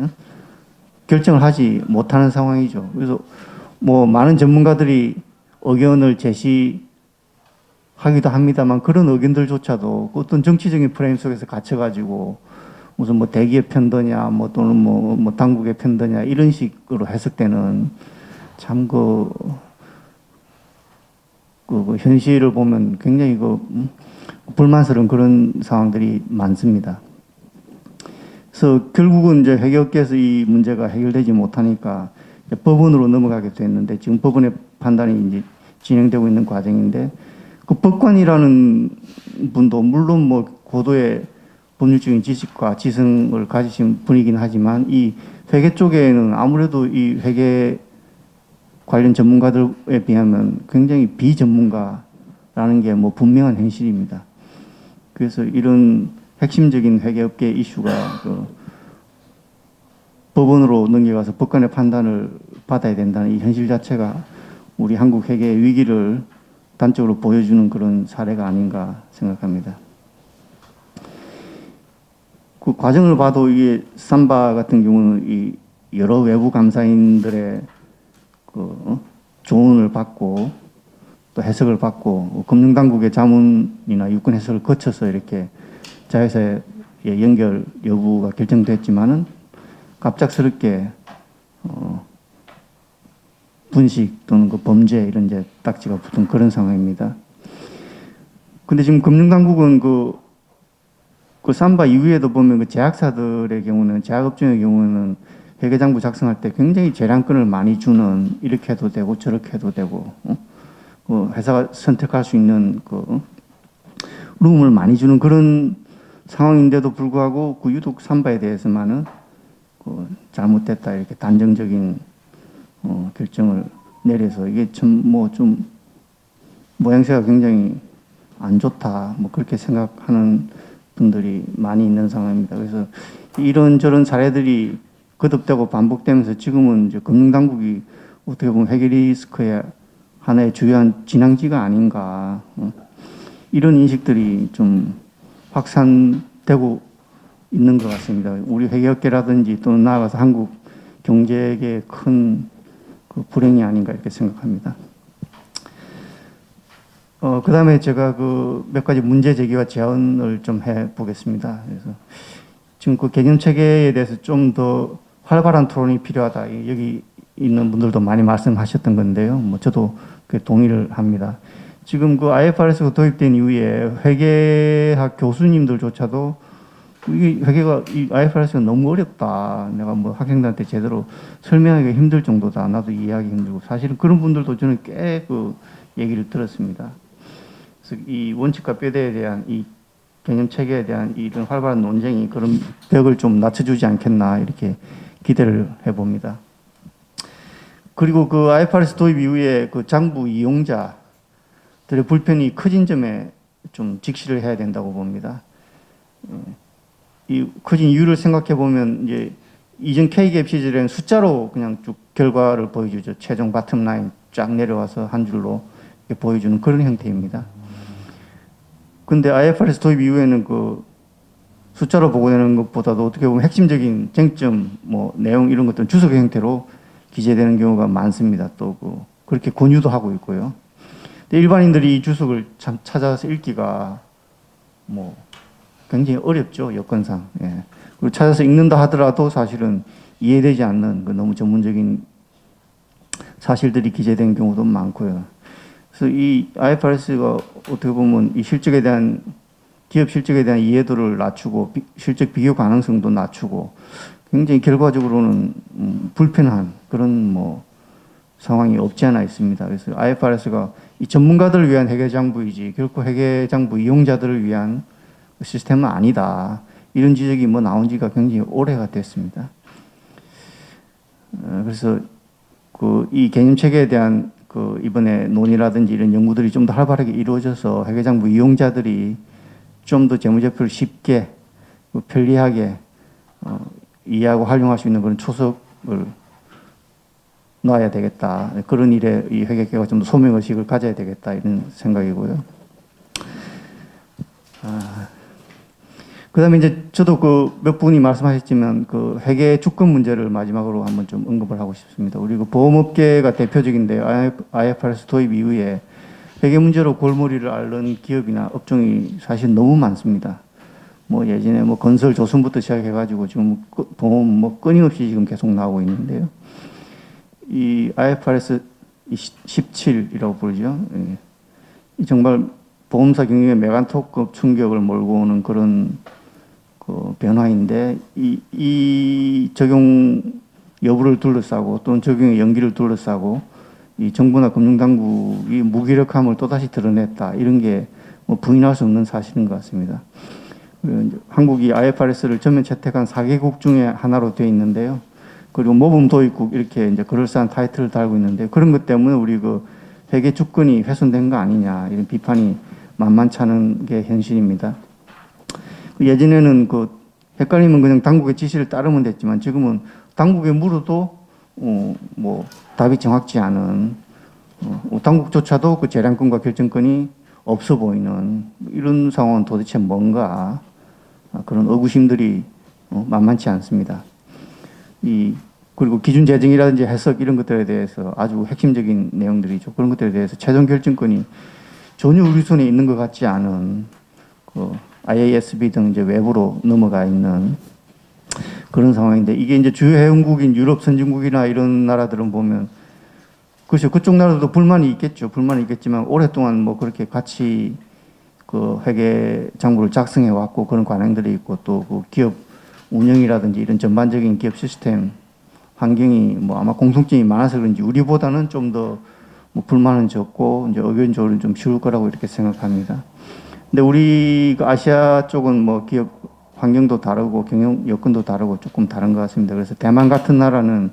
결정을 하지 못하는 상황이죠. 그래서 뭐 많은 전문가들이 의견을 제시하기도 합니다만 그런 의견들조차도 어떤 정치적인 프레임 속에서 갇혀가지고 무슨 뭐 대기업 편드냐 뭐 또는 뭐 당국의 편드냐 이런 식으로 해석되는 참 그 현실을 보면 굉장히 불만스러운 그런 상황들이 많습니다. 그래서 결국은 이제 회계업계에서 이 문제가 해결되지 못하니까 법원으로 넘어가게 됐는데 지금 법원의 판단이 이제 진행되고 있는 과정인데 그 법관이라는 분도 물론 뭐 고도의 법률적인 지식과 지성을 가지신 분이긴 하지만 이 회계 쪽에는 아무래도 이 회계 관련 전문가들에 비하면 굉장히 비전문가라는 게 뭐 분명한 현실입니다. 그래서 이런 핵심적인 회계업계 이슈가 법원으로 넘겨가서 법관의 판단을 받아야 된다는 이 현실 자체가 우리 한국 회계의 위기를 단적으로 보여주는 그런 사례가 아닌가 생각합니다. 그 과정을 봐도 이게 삼바 같은 경우는 이 여러 외부 감사인들의 조언을 받고 또 해석을 받고 금융당국의 자문이나 유권 해석을 거쳐서 이렇게 자회사의 연결 여부가 결정됐지만은 갑작스럽게 분식 또는 그 범죄 이런 이제 딱지가 붙은 그런 상황입니다. 근데 지금 금융당국은 그 삼바 이후에도 보면 그 제약사들의 경우는 제약업종의 경우는 회계장부 작성할 때 굉장히 재량권을 많이 주는 이렇게 해도 되고 저렇게 해도 되고 회사가 선택할 수 있는 룸을 많이 주는 그런 상황인데도 불구하고 그 유독 삼바에 대해서만은 잘못됐다 이렇게 단정적인 결정을 내려서 이게 좀 모양새가 굉장히 안 좋다 뭐 그렇게 생각하는 분들이 많이 있는 상황입니다. 그래서 이런저런 사례들이 거듭되고 반복되면서 지금은 이제 금융당국이 어떻게 보면 회계 리스크의 하나의 주요한 진앙지가 아닌가 이런 인식들이 좀 확산되고 있는 것 같습니다. 우리 회계업계라든지 또는 나아가서 한국 경제계의 큰 불행이 아닌가 이렇게 생각합니다. 그 다음에 제가 몇 가지 문제 제기와 제안을 좀 해보겠습니다. 그래서 지금 그 개념 체계에 대해서 좀 더 활발한 토론이 필요하다. 여기 있는 분들도 많이 말씀하셨던 건데요. 뭐 저도 동의를 합니다. 지금 그 IFRS가 도입된 이후에 회계학 교수님들조차도 이 회계가 이 IFRS가 너무 어렵다. 내가 뭐 학생들한테 제대로 설명하기가 힘들 정도다. 나도 이해하기 힘들고 사실은 그런 분들도 저는 꽤 얘기를 들었습니다. 그래서 이 원칙과 뼈대에 대한 이 개념 체계에 대한 이런 활발한 논쟁이 그런 벽을 좀 낮춰주지 않겠나 이렇게 기대를 해봅니다. 그리고 그 IFRS 도입 이후에 그 장부 이용자들의 불편이 커진 점에 좀 직시를 해야 된다고 봅니다. 이 커진 이유를 생각해 보면 이제 이전 K갭 시절에는 숫자로 그냥 쭉 결과를 보여주죠. 최종 바텀 라인 쫙 내려와서 한 줄로 보여주는 그런 형태입니다. 근데 IFRS 도입 이후에는 숫자로 보고되는 것보다도 어떻게 보면 핵심적인 쟁점, 내용 이런 것들은 주석 형태로 기재되는 경우가 많습니다. 또 그렇게 권유도 하고 있고요. 근데 일반인들이 이 주석을 참 찾아서 읽기가 굉장히 어렵죠, 여건상. 예. 그리고 찾아서 읽는다 하더라도 사실은 이해되지 않는 너무 전문적인 사실들이 기재된 경우도 많고요. 그래서 이 IFRS가 어떻게 보면 이 실적에 대한 기업 실적에 대한 이해도를 낮추고 실적 비교 가능성도 낮추고 굉장히 결과적으로는 불편한 그런 상황이 없지 않아 있습니다. 그래서 IFRS가 이 전문가들을 위한 회계장부이지 결코 회계장부 이용자들을 위한 시스템은 아니다. 이런 지적이 나온 지가 굉장히 오래가 됐습니다. 그래서 이 개념 체계에 대한 이번에 논의라든지 이런 연구들이 좀 더 활발하게 이루어져서 회계장부 이용자들이 좀 더 재무제표를 쉽게 편리하게 이해하고 활용할 수 있는 그런 초석을 놔야 되겠다. 그런 일에 이 회계계가 좀 더 소명의식을 가져야 되겠다 이런 생각이고요. 그다음에 이제 저도 그 몇 분이 말씀하셨지만 그 회계 주권 문제를 마지막으로 한번 좀 언급을 하고 싶습니다. 우리 그 보험업계가 대표적인데요. IFRS 도입 이후에 회계 문제로 골머리를 앓는 기업이나 업종이 사실 너무 많습니다. 뭐 예전에 뭐 건설 조선부터 시작해가지고 지금 보험 뭐 끊임없이 지금 계속 나오고 있는데요. 이 IFRS 17이라고 부르죠. 예. 이 정말 보험사 경영에 메가톤급 충격을 몰고 오는 그런 그 변화인데 이 적용 여부를 둘러싸고 또는 적용의 연기를 둘러싸고 이 정부나 금융당국이 무기력함을 또다시 드러냈다. 이런 게 뭐 부인할 수 없는 사실인 것 같습니다. 한국이 IFRS를 전면 채택한 4개국 중에 하나로 되어 있는데요. 그리고 모범 도입국 이렇게 이제 그럴싸한 타이틀을 달고 있는데 그런 것 때문에 우리 그 회계 주권이 훼손된 거 아니냐 이런 비판이 만만치 않은 게 현실입니다. 예전에는 그 헷갈리면 그냥 당국의 지시를 따르면 됐지만 지금은 당국에 물어도 뭐 답이 정확치 않은 당국조차도 그 재량권과 결정권이 없어 보이는 이런 상황은 도대체 뭔가 그런 의구심들이 만만치 않습니다. 그리고 기준 재정이라든지 해석 이런 것들에 대해서 아주 핵심적인 내용들이죠. 그런 것들에 대해서 최종 결정권이 전혀 우리 손에 있는 것 같지 않은 그 IASB 등 이제 외부로 넘어가 있는 그런 상황인데 이게 이제 주요 회원국인 유럽 선진국이나 이런 나라들은 보면 그렇죠. 그쪽 나라도 불만이 있겠죠. 불만이 있겠지만 오랫동안 뭐 그렇게 같이 그 회계 장부를 작성해 왔고 그런 관행들이 있고 또 그 기업 운영이라든지 이런 전반적인 기업 시스템 환경이 뭐 아마 공통점이 많아서 그런지 우리보다는 좀 더 뭐 불만은 적고 이제 의견 조율은 좀 쉬울 거라고 이렇게 생각합니다. 근데 우리 그 아시아 쪽은 뭐 기업 환경도 다르고 경영 여건도 다르고 조금 다른 것 같습니다. 그래서 대만 같은 나라는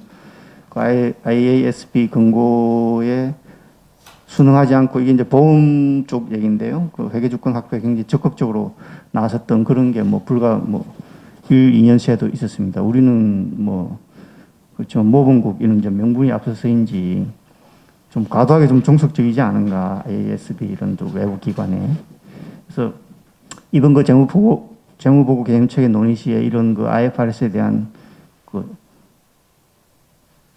그 IASB 근고에 순응하지 않고 이게 이제 보험 쪽 얘기인데요. 그 회계주권 확보에 굉장히 적극적으로 나섰던 그런 게 뭐 불과 뭐 1, 2년 새도 있었습니다. 우리는 뭐 그렇죠. 모범국 이런 좀 명분이 앞서서인지 좀 과도하게 좀 종속적이지 않은가 IASB 이런 또 외부 기관에. 그래서 이번 그 재무보고 개념체계 논의 시에 이런 그 IFRS에 대한 그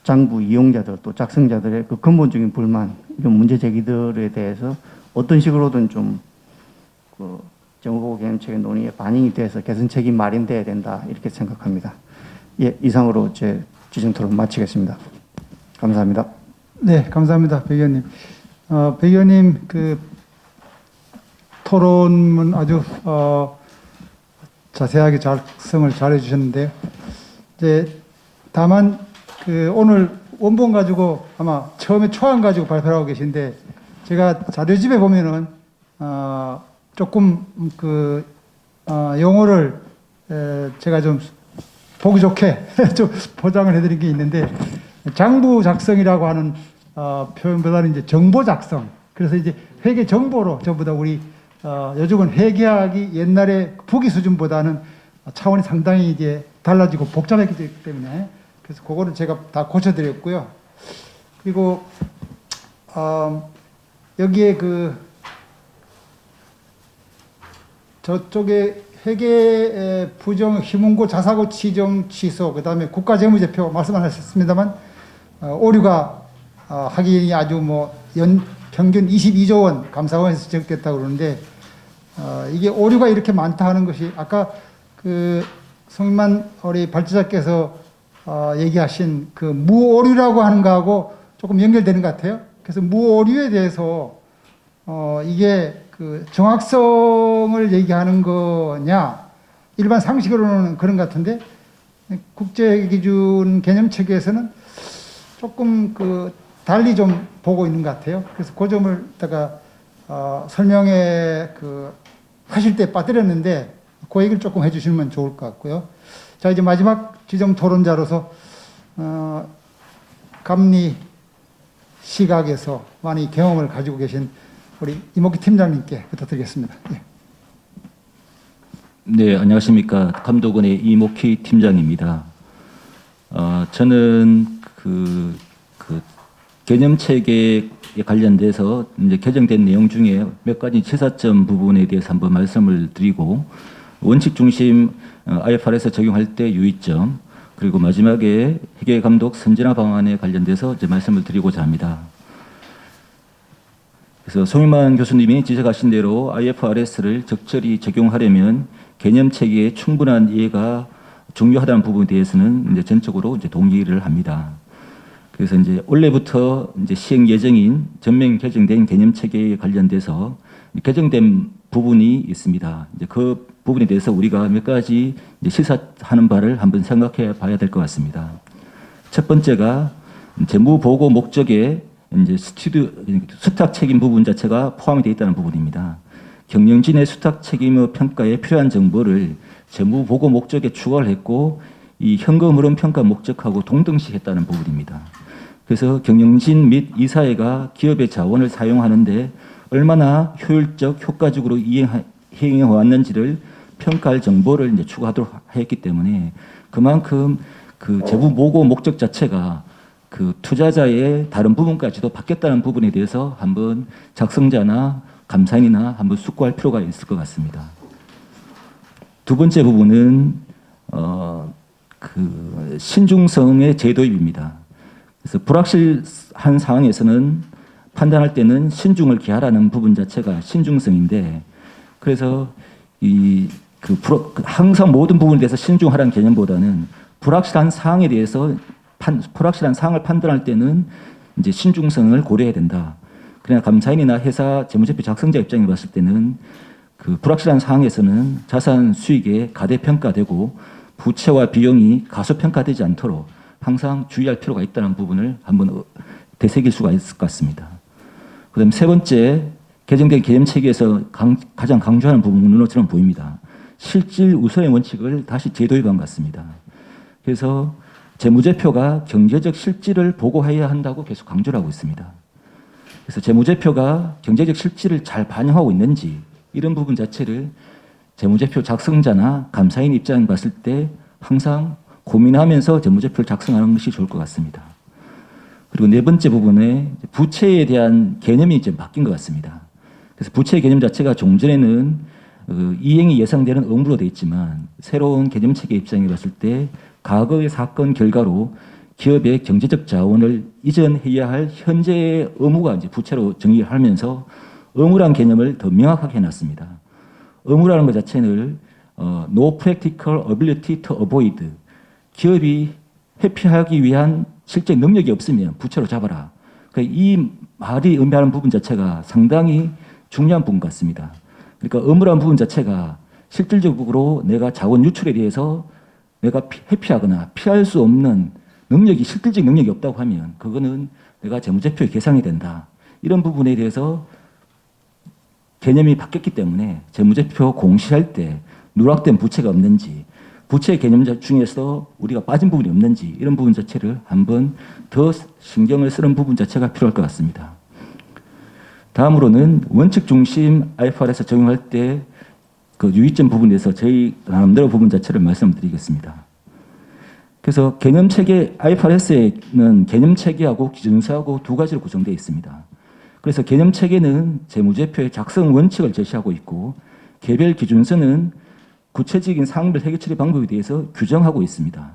장부 이용자들 또 작성자들의 그 근본적인 불만 이런 문제 제기들에 대해서 어떤 식으로든 좀 그 재무보고 개념체계 논의에 반영이 돼서 개선책이 마련돼야 된다 이렇게 생각합니다. 예, 이상으로 제 지정 토론 마치겠습니다. 감사합니다. 네, 감사합니다, 백 의원님. 백 의원님 그 토론은 아주 자세하게 작성을 잘 해주셨는데요. 이제 다만 그 오늘 원본 가지고 아마 처음에 초안 가지고 발표를 하고 계신데 제가 자료집에 보면은 조금 그 용어를 제가 좀 보기 좋게 좀 포장을 해드린 게 있는데 장부 작성이라고 하는 표현보다는 이제 정보 작성. 그래서 이제 회계 정보로 전부 다 우리 요즘은 회계학이 옛날에 부기 수준보다는 차원이 상당히 이제 달라지고 복잡해졌기 때문에 그래서 그거를 제가 다 고쳐드렸고요. 그리고 여기에 그 저쪽에 회계 부정, 희문고, 자사고 지정 취소, 그 다음에 국가재무제표 말씀하셨습니다만 오류가 하기 아주 뭐 평균 22조 원 감사원에서 지적됐다고 그러는데 이게 오류가 이렇게 많다 하는 것이 아까 그 송인만 우리 발제자께서 얘기하신 그 무오류라고 하는 거하고 조금 연결되는 것 같아요. 그래서 무오류에 대해서 이게 그 정확성을 얘기하는 거냐 일반 상식으로는 그런 것 같은데 국제기준 개념체계에서는 조금 그 달리 좀 보고 있는 것 같아요. 그래서 그 점을 다가 설명에 그 하실 때 빠뜨렸는데 그 얘기를 조금 해주시면 좋을 것 같고요. 자 이제 마지막 지정 토론자로서 감리 시각에서 많이 경험을 가지고 계신 우리 이목기 팀장님께 부탁드리겠습니다. 예. 네, 안녕하십니까. 감독원의 이목희 팀장입니다. 저는 그 개념 체계에 관련돼서 이제 개정된 내용 중에 몇 가지 시사점 부분에 대해서 한번 말씀을 드리고, 원칙 중심 IFRS 적용할 때 유의점, 그리고 마지막에 회계 감독 선진화 방안에 관련돼서 이제 말씀을 드리고자 합니다. 그래서 송일만 교수님이 지적하신 대로 IFRS를 적절히 적용하려면 개념 체계의 충분한 이해가 중요하다는 부분에 대해서는 이제 전적으로 이제 동의를 합니다. 그래서 이제 올해부터 이제 시행 예정인 전면 개정된 개념 체계에 관련돼서 개정된 부분이 있습니다. 이제 그 부분에 대해서 우리가 몇 가지 이제 시사하는 바를 한번 생각해 봐야 될 것 같습니다. 첫 번째가 재무 보고 목적에 이제 수탁 책임 부분 자체가 포함이 되어 있다는 부분입니다. 경영진의 수탁 책임의 평가에 필요한 정보를 재무 보고 목적에 추가를 했고, 이 현금 흐름 평가 목적하고 동등시했다는 부분입니다. 그래서 경영진 및 이사회가 기업의 자원을 사용하는데 얼마나 효율적, 효과적으로 이행해 왔는지를 평가할 정보를 이제 추가하도록 했기 때문에, 그만큼 그 재무 보고 목적 자체가 그 투자자의 다른 부분까지도 바뀌었다는 부분에 대해서 한번 작성자나 감사인이나 한번 숙고할 필요가 있을 것 같습니다. 두 번째 부분은 그 신중성의 재도입입니다. 그래서 불확실한 상황에서는 판단할 때는 신중을 기하라는 부분 자체가 신중성인데, 그래서 항상 모든 부분에 대해서 신중하라는 개념보다는 불확실한 사항에 대해서 불확실한 사항을 판단할 때는 이제 신중성을 고려해야 된다. 그러나 감사인이나 회사 재무제표 작성자 입장에 봤을 때는 그 불확실한 상황에서는 자산 수익에 가대평가되고 부채와 비용이 가소평가되지 않도록 항상 주의할 필요가 있다는 부분을 한번 되새길 수가 있을 것 같습니다. 그다음 세 번째, 개정된 개념 체계에서 가장 강조하는 부분으로 저는 보입니다. 실질 우선의 원칙을 다시 재도입한 것 같습니다. 그래서 재무제표가 경제적 실질을 보고해야 한다고 계속 강조를 하고 있습니다. 그래서 재무제표가 경제적 실질을 잘 반영하고 있는지, 이런 부분 자체를 재무제표 작성자나 감사인 입장에 봤을 때 항상 고민하면서 재무제표를 작성하는 것이 좋을 것 같습니다. 그리고 네 번째 부분에 부채에 대한 개념이 이제 바뀐 것 같습니다. 그래서 부채 개념 자체가 종전에는 이행이 예상되는 의무로 되어 있지만, 새로운 개념 체계 입장에 봤을 때 과거의 사건 결과로 기업의 경제적 자원을 이전해야 할 현재의 의무가 이제 부채로 정의하면서 의무란 개념을 더 명확하게 해놨습니다. 의무라는 것 자체는 no practical ability to avoid, 기업이 회피하기 위한 실제 능력이 없으면 부채로 잡아라. 그러니까 이 말이 의미하는 부분 자체가 상당히 중요한 부분 같습니다. 그러니까 의무라는 부분 자체가 실질적으로 내가 자원 유출에 대해서 내가 회피하거나 피할 수 없는 능력이, 실질적 능력이 없다고 하면 그거는 내가 재무제표에 계상이 된다. 이런 부분에 대해서 개념이 바뀌었기 때문에 재무제표 공시할 때 누락된 부채가 없는지, 부채 개념 중에서 우리가 빠진 부분이 없는지, 이런 부분 자체를 한번 더 신경을 쓰는 부분 자체가 필요할 것 같습니다. 다음으로는 원칙 중심 IFRS 적용할 때 그 유의점 부분에서 저희 나름대로 부분 자체를 말씀드리겠습니다. 그래서 개념 체계, IFRS에는 개념 체계하고 기준서하고 두 가지로 구성되어 있습니다. 그래서 개념 체계는 재무제표의 작성 원칙을 제시하고 있고, 개별 기준서는 구체적인 상황별 회계 처리 방법에 대해서 규정하고 있습니다.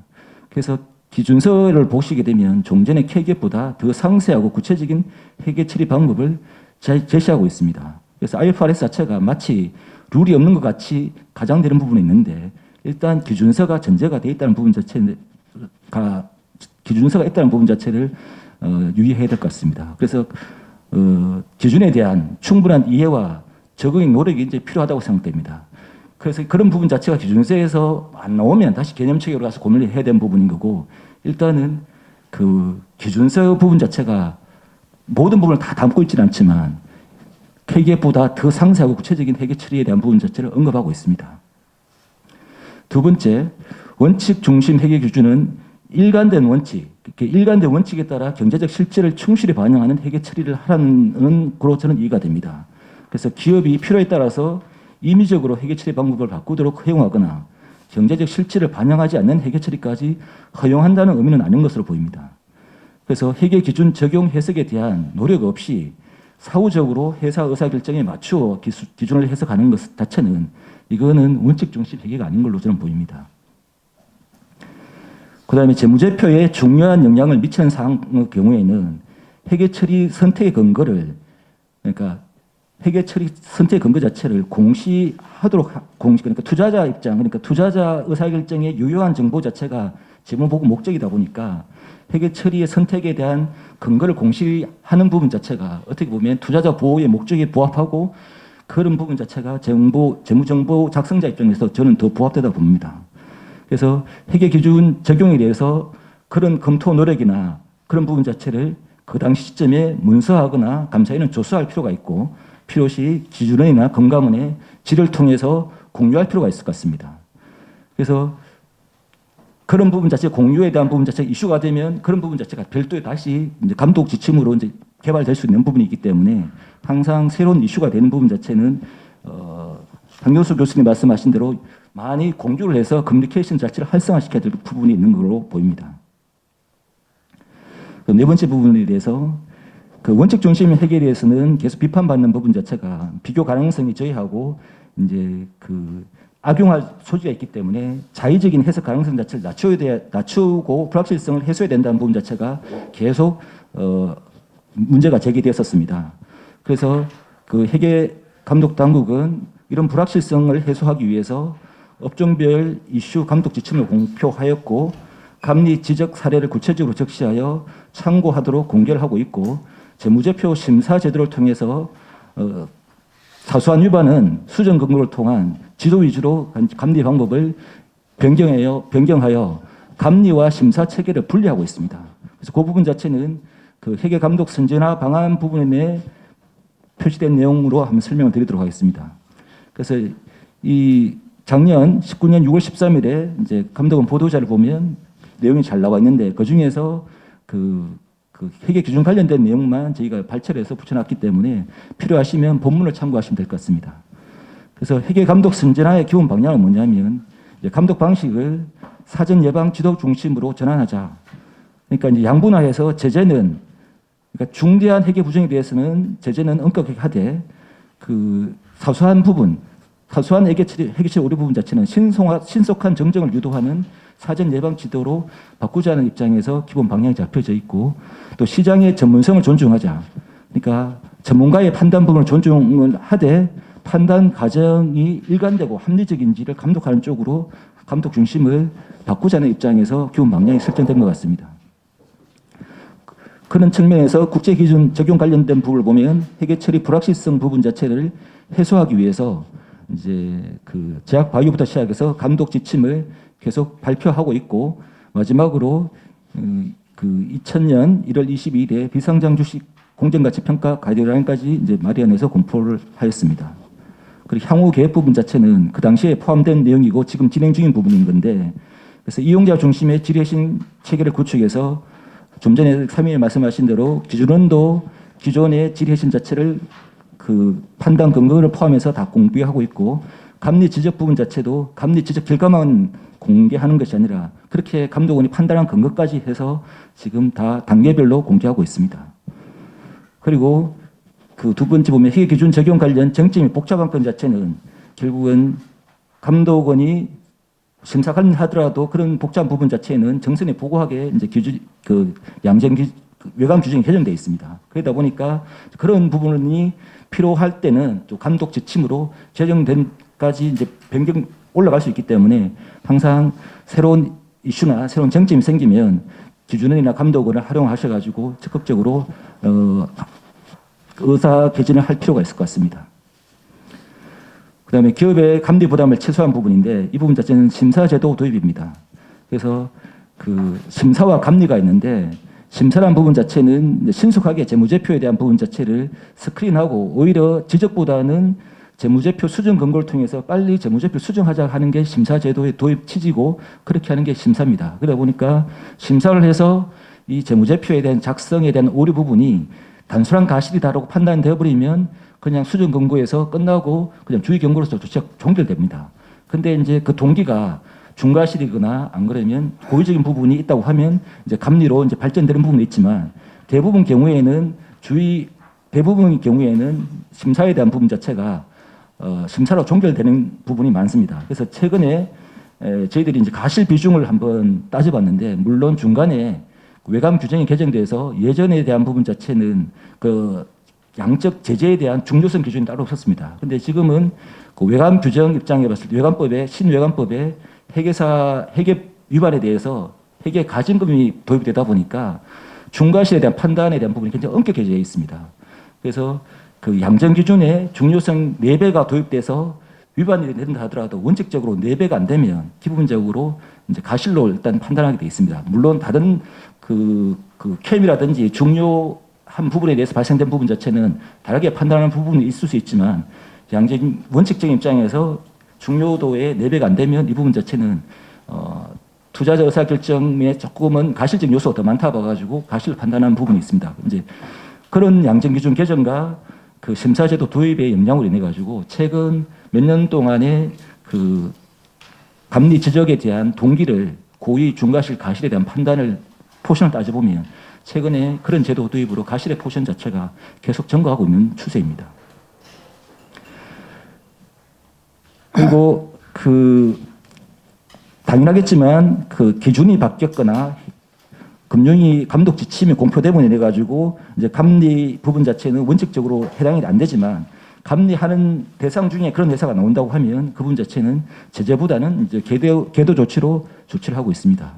그래서 기준서를 보시게 되면 종전의 KGF보다 더 상세하고 구체적인 회계 처리 방법을 제시하고 있습니다. 그래서 IFRS 자체가 마치 룰이 없는 것 같이 가장되는 부분이 있는데, 일단 기준서가 전제가 되어 있다는 부분 자체가, 기준서가 있다는 부분 자체를 유의해야 될 것 같습니다. 그래서 기준에 대한 충분한 이해와 적응의 노력이 이제 필요하다고 생각됩니다. 그래서 그런 부분 자체가 기준서에서 안 나오면 다시 개념 체계로 가서 고민을 해야 되는 부분인 거고, 일단은 그 기준서 부분 자체가 모든 부분을 다 담고 있지는 않지만 KGF보다 더 상세하고 구체적인 회계 처리에 대한 부분 자체를 언급하고 있습니다. 두 번째, 원칙 중심 회계 기준은 일관된 원칙, 일관된 원칙에 따라 경제적 실질을 충실히 반영하는 회계 처리를 하라는 거로 저는 이해가 됩니다. 그래서 기업이 필요에 따라서 임의적으로 회계 처리 방법을 바꾸도록 허용하거나 경제적 실질을 반영하지 않는 회계 처리까지 허용한다는 의미는 아닌 것으로 보입니다. 그래서 회계 기준 적용 해석에 대한 노력 없이 사후적으로 회사 의사결정에 맞추어 기준을 해석하는 것 자체는 이거는 원칙 중심 회계가 아닌 걸로 저는 보입니다. 그다음에 재무제표에 중요한 영향을 미치는 사항의 경우에는 회계 처리 선택의 근거를, 그러니까 회계 처리 선택의 근거 자체를 그러니까 투자자 입장, 그러니까 투자자 의사결정의 유효한 정보 자체가 재무보고 목적이다 보니까 회계 처리의 선택에 대한 근거를 공시하는 부분 자체가 어떻게 보면 투자자 보호의 목적에 부합하고 그런 부분 자체가 재무정보 작성자 입장에서 저는 더 부합되다 봅니다. 그래서 회계 기준 적용에 대해서 그런 검토 노력이나 그런 부분 자체를 그 당시 시점에 문서하거나 감사위는 조사할 필요가 있고 필요시 기준원이나 금감원의 질을 통해서 공유할 필요가 있을 것 같습니다. 그래서 그런 부분 자체 공유에 대한 부분 자체가 이슈가 되면 그런 부분 자체가 별도의 다시 이제 감독 지침으로 이제 개발될 수 있는 부분이 있기 때문에 항상 새로운 이슈가 되는 부분 자체는 강경수 교수님 말씀하신 대로 많이 공유를 해서 커뮤니케이션 자체를 활성화시켜야 될 부분이 있는 걸로 보입니다. 네 번째 부분에 대해서 그 원칙 중심 회계에 대해서는 계속 비판받는 부분 자체가 비교 가능성이 저해하고 이제 그 악용할 소지가 있기 때문에 자의적인 해석 가능성 자체를 낮추고 불확실성을 해소해야 된다는 부분 자체가 계속 문제가 제기되었었습니다. 그래서 그 회계 감독 당국은 이런 불확실성을 해소하기 위해서 업종별 이슈 감독 지침을 공표하였고 감리 지적 사례를 구체적으로 적시하여 참고하도록 공개를 하고 있고 재무제표 심사 제도를 통해서 사소한 위반은 수정 근거를 통한 지도 위주로 감리 방법을 변경하여 감리와 심사 체계를 분리하고 있습니다. 그래서 그 부분 자체는 그 회계 감독 선진화 방안 부분에 표시된 내용으로 한번 설명을 드리도록 하겠습니다. 그래서 이 작년 19년 6월 13일에 이제 감독원 보도자를 보면 내용이 잘 나와 있는데 그 중에서 그 회계 기준 관련된 내용만 저희가 발췌해서 붙여놨기 때문에 필요하시면 본문을 참고하시면 될 것 같습니다. 그래서 회계 감독 선진화의 기본 방향은 뭐냐면 이제 감독 방식을 사전 예방 지도 중심으로 전환하자. 그러니까 이제 양분화해서 제재는 그러니까 중대한 회계 부정에 대해서는 제재는 엄격하게 하되 그 사소한 회계 처리 오류 부분 자체는 신속한 정정을 유도하는 사전 예방 지도로 바꾸자는 입장에서 기본 방향이 잡혀져 있고 또 시장의 전문성을 존중하자. 그러니까 전문가의 판단 부분을 존중을 하되 판단 과정이 일관되고 합리적인지를 감독하는 쪽으로 감독 중심을 바꾸자는 입장에서 기본 방향이 설정된 것 같습니다. 그런 측면에서 국제 기준 적용 관련된 부분을 보면 회계 처리 불확실성 부분 자체를 해소하기 위해서 이제 그 제약 바이오부터 시작해서 감독 지침을 계속 발표하고 있고 마지막으로 그 2000년 1월 22일에 비상장 주식 공정가치 평가 가이드라인까지 이제 마련해서 공포를 하였습니다. 그리고 향후 계획 부분 자체는 그 당시에 포함된 내용이고 지금 진행 중인 부분인 건데 그래서 이용자 중심의 질의신 체계를 구축해서 좀 전에 3위에 말씀하신 대로 기준원도 기존의 질의신 자체를 그 판단 근거를 포함해서 다 공개하고 있고 감리 지적 부분 자체도 감리 지적 결과만 공개하는 것이 아니라 그렇게 감독원이 판단한 근거까지 해서 지금 다 단계별로 공개하고 있습니다. 그리고 그 두 번째 보면 회계 기준 적용 관련 쟁점이 복잡한 건 자체는 결국은 감독원이 심사 관련하더라도 그런 복잡한 부분 자체는 정선에 보고하게 이제 기준 그 양정 외관 규정이 개정되어 있습니다. 그러다 보니까 그런 부분이 필요할 때는 또 감독 지침으로 제정된까지 이제 변경 올라갈 수 있기 때문에 항상 새로운 이슈나 새로운 쟁점이 생기면 기준원이나 감독원을 활용하셔가지고 적극적으로 의사 개진을 할 필요가 있을 것 같습니다. 그다음에 기업의 감리 부담을 최소화한 부분인데 이 부분 자체는 심사 제도 도입입니다. 그래서 그 심사와 감리가 있는데 심사라는 부분 자체는 신속하게 재무제표에 대한 부분 자체를 스크린하고 오히려 지적보다는 재무제표 수정 근거를 통해서 빨리 재무제표 수정하자 하는 게 심사 제도의 도입 취지고 그렇게 하는 게 심사입니다. 그러다 보니까 심사를 해서 이 재무제표에 대한 작성에 대한 오류 부분이 단순한 가실이다라고 판단되어 버리면 그냥 수정 권고에서 끝나고 그냥 주의 경고로서 조치가 종결됩니다. 근데 이제 그 동기가 중과실이거나 안 그러면 고의적인 부분이 있다고 하면 이제 감리로 이제 발전되는 부분이 있지만 대부분 경우에는 심사에 대한 부분 자체가 심사로 종결되는 부분이 많습니다. 그래서 최근에 저희들이 이제 가실 비중을 한번 따져봤는데 물론 중간에 외관 규정이 개정돼서 예전에 대한 부분 자체는 그 양적 제재에 대한 중요성 기준이 따로 없었습니다. 근데 지금은 그 외관 규정 입장에 봤을 때 신외관법에 회계 위반에 대해서 회계 가징금이 도입되다 보니까 중과실에 대한 판단에 대한 부분이 굉장히 엄격해져 있습니다. 그래서 그 양정 기준에 중요성 4배가 도입돼서 위반이 된다 하더라도 원칙적으로 4배가 안 되면 기본적으로 이제 가실로 일단 판단하게 돼 있습니다. 물론 다른 그 캠이라든지 중요한 부분에 대해서 발생된 부분 자체는 다르게 판단하는 부분이 있을 수 있지만 양적인 원칙적인 입장에서 중요도의 4배가 안 되면 이 부분 자체는 투자자 의사 결정에 조금은 가실적 요소가 더 많다 봐가지고 가실을 판단하는 부분이 있습니다. 이제 그런 양정 기준 개정과 그 심사제도 도입의 영향으로 인해 가지고 최근 몇 년 동안의 그 감리 지적에 대한 동기를 고의, 중과실, 가실에 대한 판단을 포션을 따져보면 최근에 그런 제도 도입으로 가실의 포션 자체가 계속 증가하고 있는 추세입니다. 그리고 당연하겠지만 그 기준이 바뀌었거나 금융위 감독 지침이 공표되면 이래 가지고 이제 감리 부분 자체는 원칙적으로 해당이 안 되지만 감리하는 대상 중에 그런 회사가 나온다고 하면 그 부분 자체는 제재보다는 이제 계도 조치로 조치를 하고 있습니다.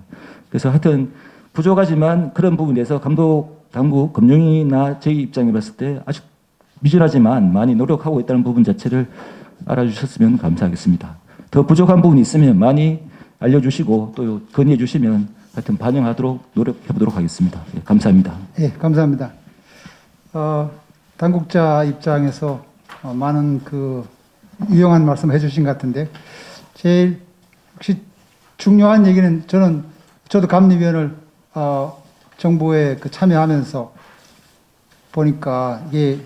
그래서 하여튼 부족하지만 그런 부분에서 감독 당국 금융위나 저희 입장에 봤을 때 아직 미진하지만 많이 노력하고 있다는 부분 자체를 알아주셨으면 감사하겠습니다. 더 부족한 부분이 있으면 많이 알려주시고 또 건의해 주시면 하여튼 반영하도록 노력해보도록 하겠습니다. 예, 감사합니다. 예, 감사합니다. 당국자 입장에서 많은 그 유용한 말씀 해주신 것 같은데 제일 혹시 중요한 얘기는 저도 감리위원을 정부에 참여하면서 보니까 이게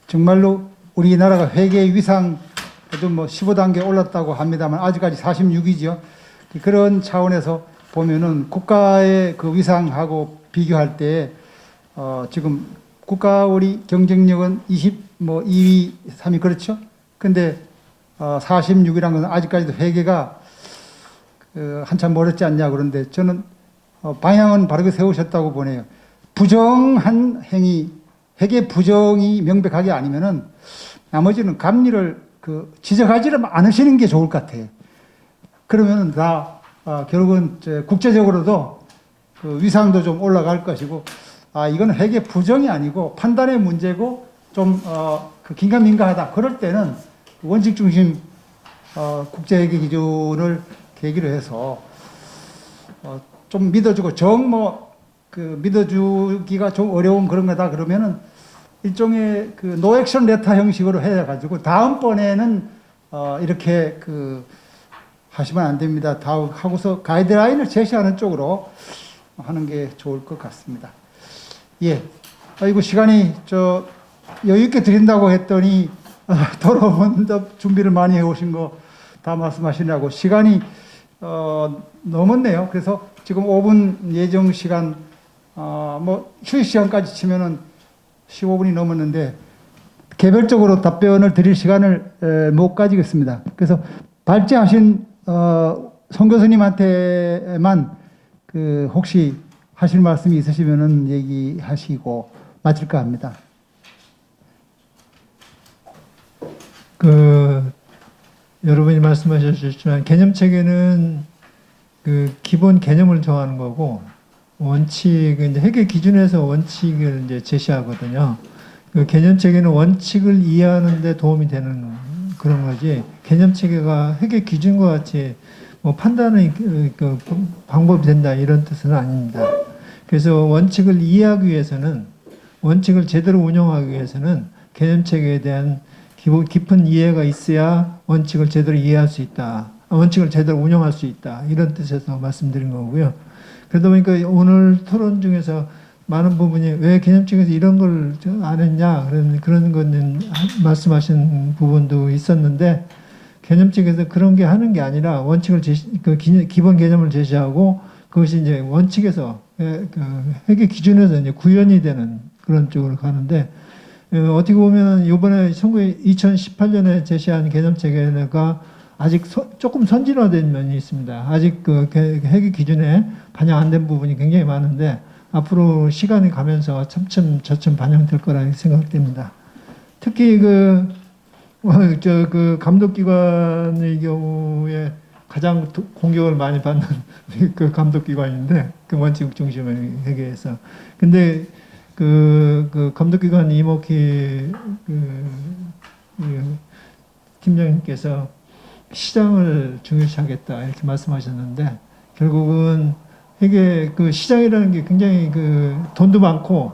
정말로 우리나라가 회계 위상 그래도 뭐 15단계 올랐다고 합니다만 아직까지 46이죠. 그런 차원에서 보면은 국가의 그 위상하고 비교할 때 지금 국가 우리 경쟁력은 2위, 3위 그렇죠? 근데 46이라는 건 아직까지도 회계가 한참 멀었지 않냐 그런데 저는 방향은 바르게 세우셨다고 보네요. 부정한 행위, 회계 부정이 명백하게 아니면은 나머지는 감리를 지적하지를 않으시는 게 좋을 것 같아요. 그러면은 다 결국은 국제적으로도 그 위상도 좀 올라갈 것이고 이건 회계 부정이 아니고 판단의 문제고 좀 긴가민가하다. 그럴 때는 원칙 중심 국제회계 기준을 계기로 해서 좀 믿어주고 믿어주기가 좀 어려운 그런 거다 그러면은 일종의 노 액션 레터 형식으로 해가지고 다음번에는 이렇게 하시면 안 됩니다. 다 하고서 가이드라인을 제시하는 쪽으로 하는 게 좋을 것 같습니다. 예. 아이고, 시간이 여유 있게 드린다고 했더니, 돌아오면 준비를 많이 해오신 거 다 말씀하시느라고 시간이, 넘었네요. 그래서 지금 5분 예정 시간, 휴식 시간까지 치면은 15분이 넘었는데, 개별적으로 답변을 드릴 시간을 못 가지겠습니다. 그래서 발제하신 송 교수님한테만 혹시 하실 말씀이 있으시면은 얘기하시고 마칠까 합니다. 여러분이 말씀하셨지만 개념 체계는 기본 개념을 정하는 거고 원칙은 이제 회계 기준에서 원칙을 이제 제시하거든요. 개념 체계는 원칙을 이해하는 데 도움이 되는 그런 거지 개념 체계가 회계 기준과 같이 판단의 방법이 된다 이런 뜻은 아닙니다. 그래서 원칙을 이해하기 위해서는 원칙을 제대로 운영하기 위해서는 개념 체계에 대한 깊은 이해가 있어야 원칙을 제대로 이해할 수 있다. 원칙을 제대로 운영할 수 있다. 이런 뜻에서 말씀드린 거고요. 그러다 보니까 오늘 토론 중에서 많은 부분이 왜 개념책에서 이런 걸 안 했냐 그런 거는 말씀하신 부분도 있었는데 개념책에서 그런 게 하는 게 아니라 원칙을 기본 개념을 제시하고 그것이 이제 원칙에서 그 회계 기준에서 이제 구현이 되는 그런 쪽으로 가는데 어떻게 보면 이번에 2018년에 제시한 개념체계가 아직 조금 선진화된 면이 있습니다. 아직 그 회계 기준에 반영 안 된 부분이 굉장히 많은데 앞으로 시간이 가면서 차츰 반영될 거라 생각됩니다. 특히 그 감독기관의 경우에 가장 공격을 많이 받는 그 감독기관인데 그 원칙 중심의 회계에서 근데 그 감독기관 이모키 팀장님께서 시장을 중요시하겠다 이렇게 말씀하셨는데 결국은 회계 그 시장이라는 게 굉장히 그 돈도 많고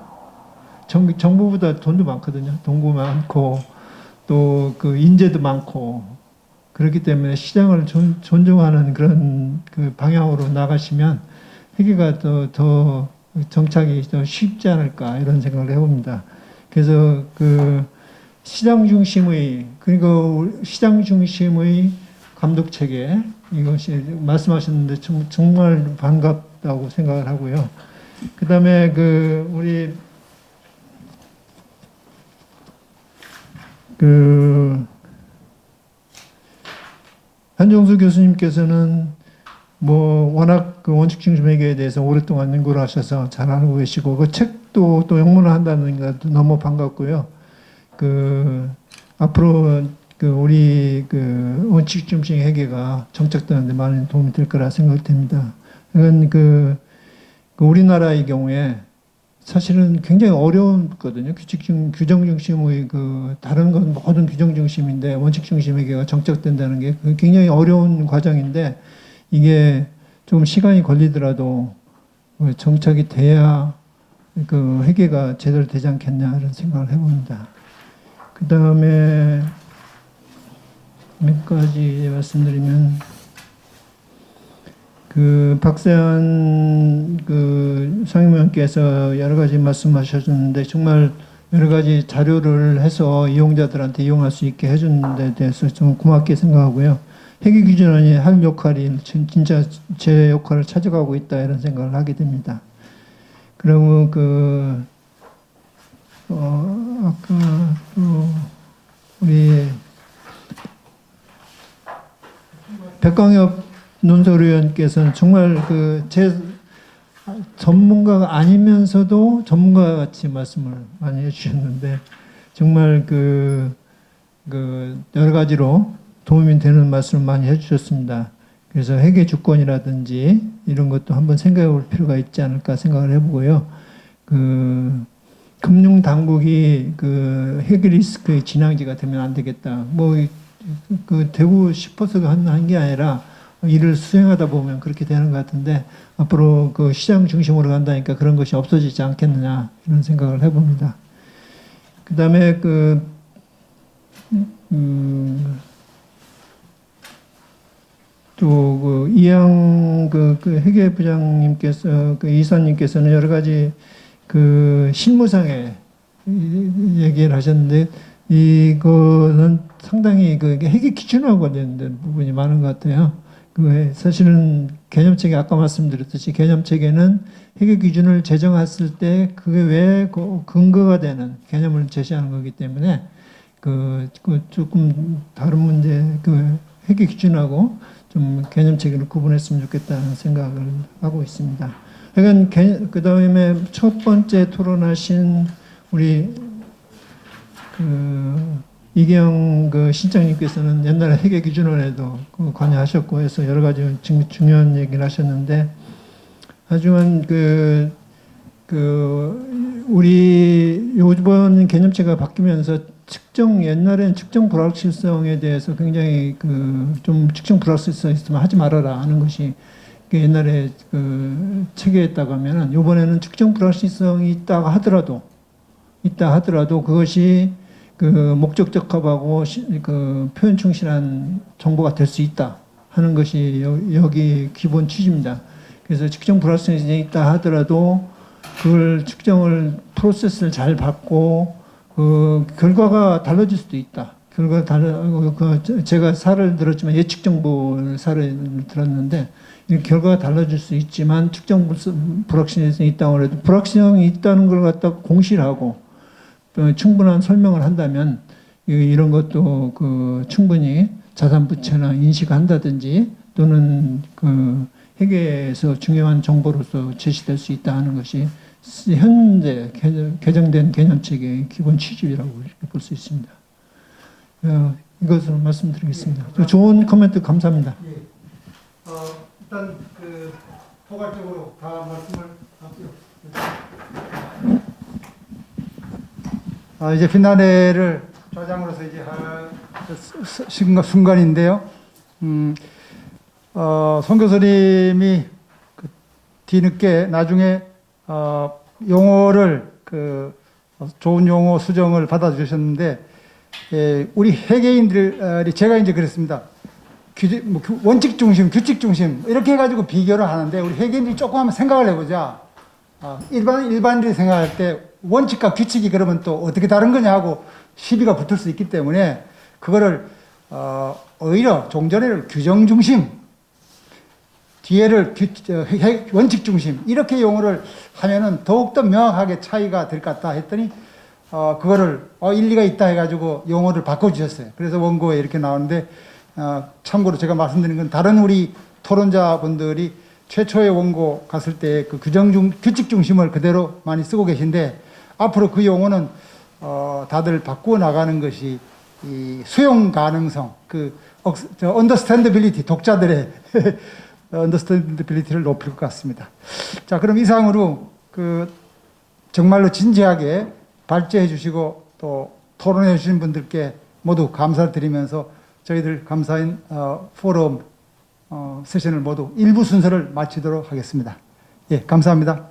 정부보다 돈도 많거든요. 돈도 많고 또 그 인재도 많고 그렇기 때문에 시장을 존중하는 그런 그 방향으로 나가시면 회계가 더 정착이 더 쉽지 않을까 이런 생각을 해봅니다. 그래서 그 시장 중심의 감독 체계 이것이 말씀하셨는데 정말 반갑다고 생각을 하고요. 그다음에 우리 한정수 교수님께서는 워낙 그 원칙 중심 회계에 대해서 오랫동안 연구를 하셔서 잘 알고 계시고 그 책도 또 영문을 한다는 것도 너무 반갑고요. 앞으로 우리 원칙 중심 회계가 정착되는데 많은 도움이 될 거라 생각됩니다. 이건 우리나라의 경우에 사실은 굉장히 어려웠거든요. 규정 중심의 다른 건 모든 규정 중심인데 원칙 중심 회계가 정착된다는 게 굉장히 어려운 과정인데 이게 조금 시간이 걸리더라도 정착이 돼야 회계가 제대로 되지 않겠냐 이런 생각을 해봅니다. 그 다음에 몇 가지 말씀드리면 박세한 상임위원께서 여러 가지 말씀하셨는데 정말 여러 가지 자료를 해서 이용자들한테 이용할 수 있게 해준 데 대해서 좀 고맙게 생각하고요. 회계기준원이 할 역할이 진짜 제 역할을 찾아가고 있다 이런 생각을 하게 됩니다. 그리고 아까 또 우리 백광엽 논설위원께서는 정말 제 전문가가 아니면서도 전문가 같이 말씀을 많이 해주셨는데 정말 여러 가지로 도움이 되는 말씀을 많이 해주셨습니다. 그래서 회계 주권이라든지 이런 것도 한번 생각해 볼 필요가 있지 않을까 생각을 해보고요. 금융 당국이 회계 리스크의 진앙지가 되면 안 되겠다. 되고 싶어서 한 게 아니라 일을 수행하다 보면 그렇게 되는 것 같은데 앞으로 시장 중심으로 간다니까 그런 것이 없어지지 않겠느냐 이런 생각을 해봅니다. 그 다음에 또 이양 회계부장님께서 이사님께서는 여러 가지 실무상의 얘기를 하셨는데 이거는 상당히 회계 기준하고 관련된 부분이 많은 것 같아요. 사실은 개념체계 아까 말씀드렸듯이 개념체계는 회계 기준을 제정했을 때 그게 왜 근거가 되는 개념을 제시하는 거기 때문에 조금 다른 문제 회계 기준하고 좀 개념체계를 구분했으면 좋겠다는 생각을 하고 있습니다. 그러니까 그 다음에 첫 번째 토론하신 우리 이경 실장님께서는 옛날에 회계기준원에도 관여하셨고 해서 여러 가지 중요한 얘기를 하셨는데 하지만 우리 요번 개념체가 바뀌면서 옛날엔 측정 불확실성에 대해서 굉장히 좀 측정 불확실성 있으면 하지 말아라 하는 것이 옛날에 체계에 있다고 하면은 요번에는 측정 불확실성이 있다 하더라도 그것이 목적 적합하고 표현 충실한 정보가 될 수 있다 하는 것이 여기 기본 취지입니다. 그래서 측정 불확실성이 있다 하더라도 그걸 측정을 프로세스를 잘 받고 그 결과가 달라질 수도 있다. 결과가 제가 사를 들었지만 예측 정보를 사를 들었는데 이 결과가 달라질 수 있지만 측정 불확실성이 있다고 해도 불확실성이 있다는 걸 갖다 공시를 하고 충분한 설명을 한다면 이런 것도 그 충분히 자산부채나 인식한다든지 또는 그 회계에서 중요한 정보로서 제시될 수 있다 하는 것이 현재 개정된 개념책의 기본 취지라고 볼 수 있습니다. 이것을 말씀드리겠습니다. 좋은 코멘트 감사합니다. 일단 그 포괄적으로 다 말씀을 하고요. 이제 빛나래를 좌장으로서 이제 할 순간인데요. 송 교수님이 그 뒤늦게 나중에 용어를 좋은 용어 수정을 받아주셨는데, 우리 회계인들이 제가 이제 그랬습니다. 원칙 중심, 규칙 중심 이렇게 해가지고 비교를 하는데 우리 회계인들이 조금 한번 생각을 해보자. 일반인들이 생각할 때 원칙과 규칙이 그러면 또 어떻게 다른 거냐 하고 시비가 붙을 수 있기 때문에 그거를 오히려 종전에를 규정 중심, 뒤에를 원칙 중심 이렇게 용어를 하면은 더욱더 명확하게 차이가 될 것 같다 했더니 그거를 일리가 있다 해가지고 용어를 바꿔주셨어요. 그래서 원고에 이렇게 나오는데 참고로 제가 말씀드린 건 다른 우리 토론자분들이 최초의 원고 갔을 때 그 규칙 중심을 그대로 많이 쓰고 계신데 앞으로 그 용어는 다들 바꾸어 나가는 것이 이 수용 가능성, understandability, 독자들의 understandability를 높일 것 같습니다. 자, 그럼 이상으로 정말로 진지하게 발제해 주시고 또 토론해 주신 분들께 모두 감사를 드리면서 저희들 감사인 포럼 세션을 모두 일부 순서를 마치도록 하겠습니다. 예, 감사합니다.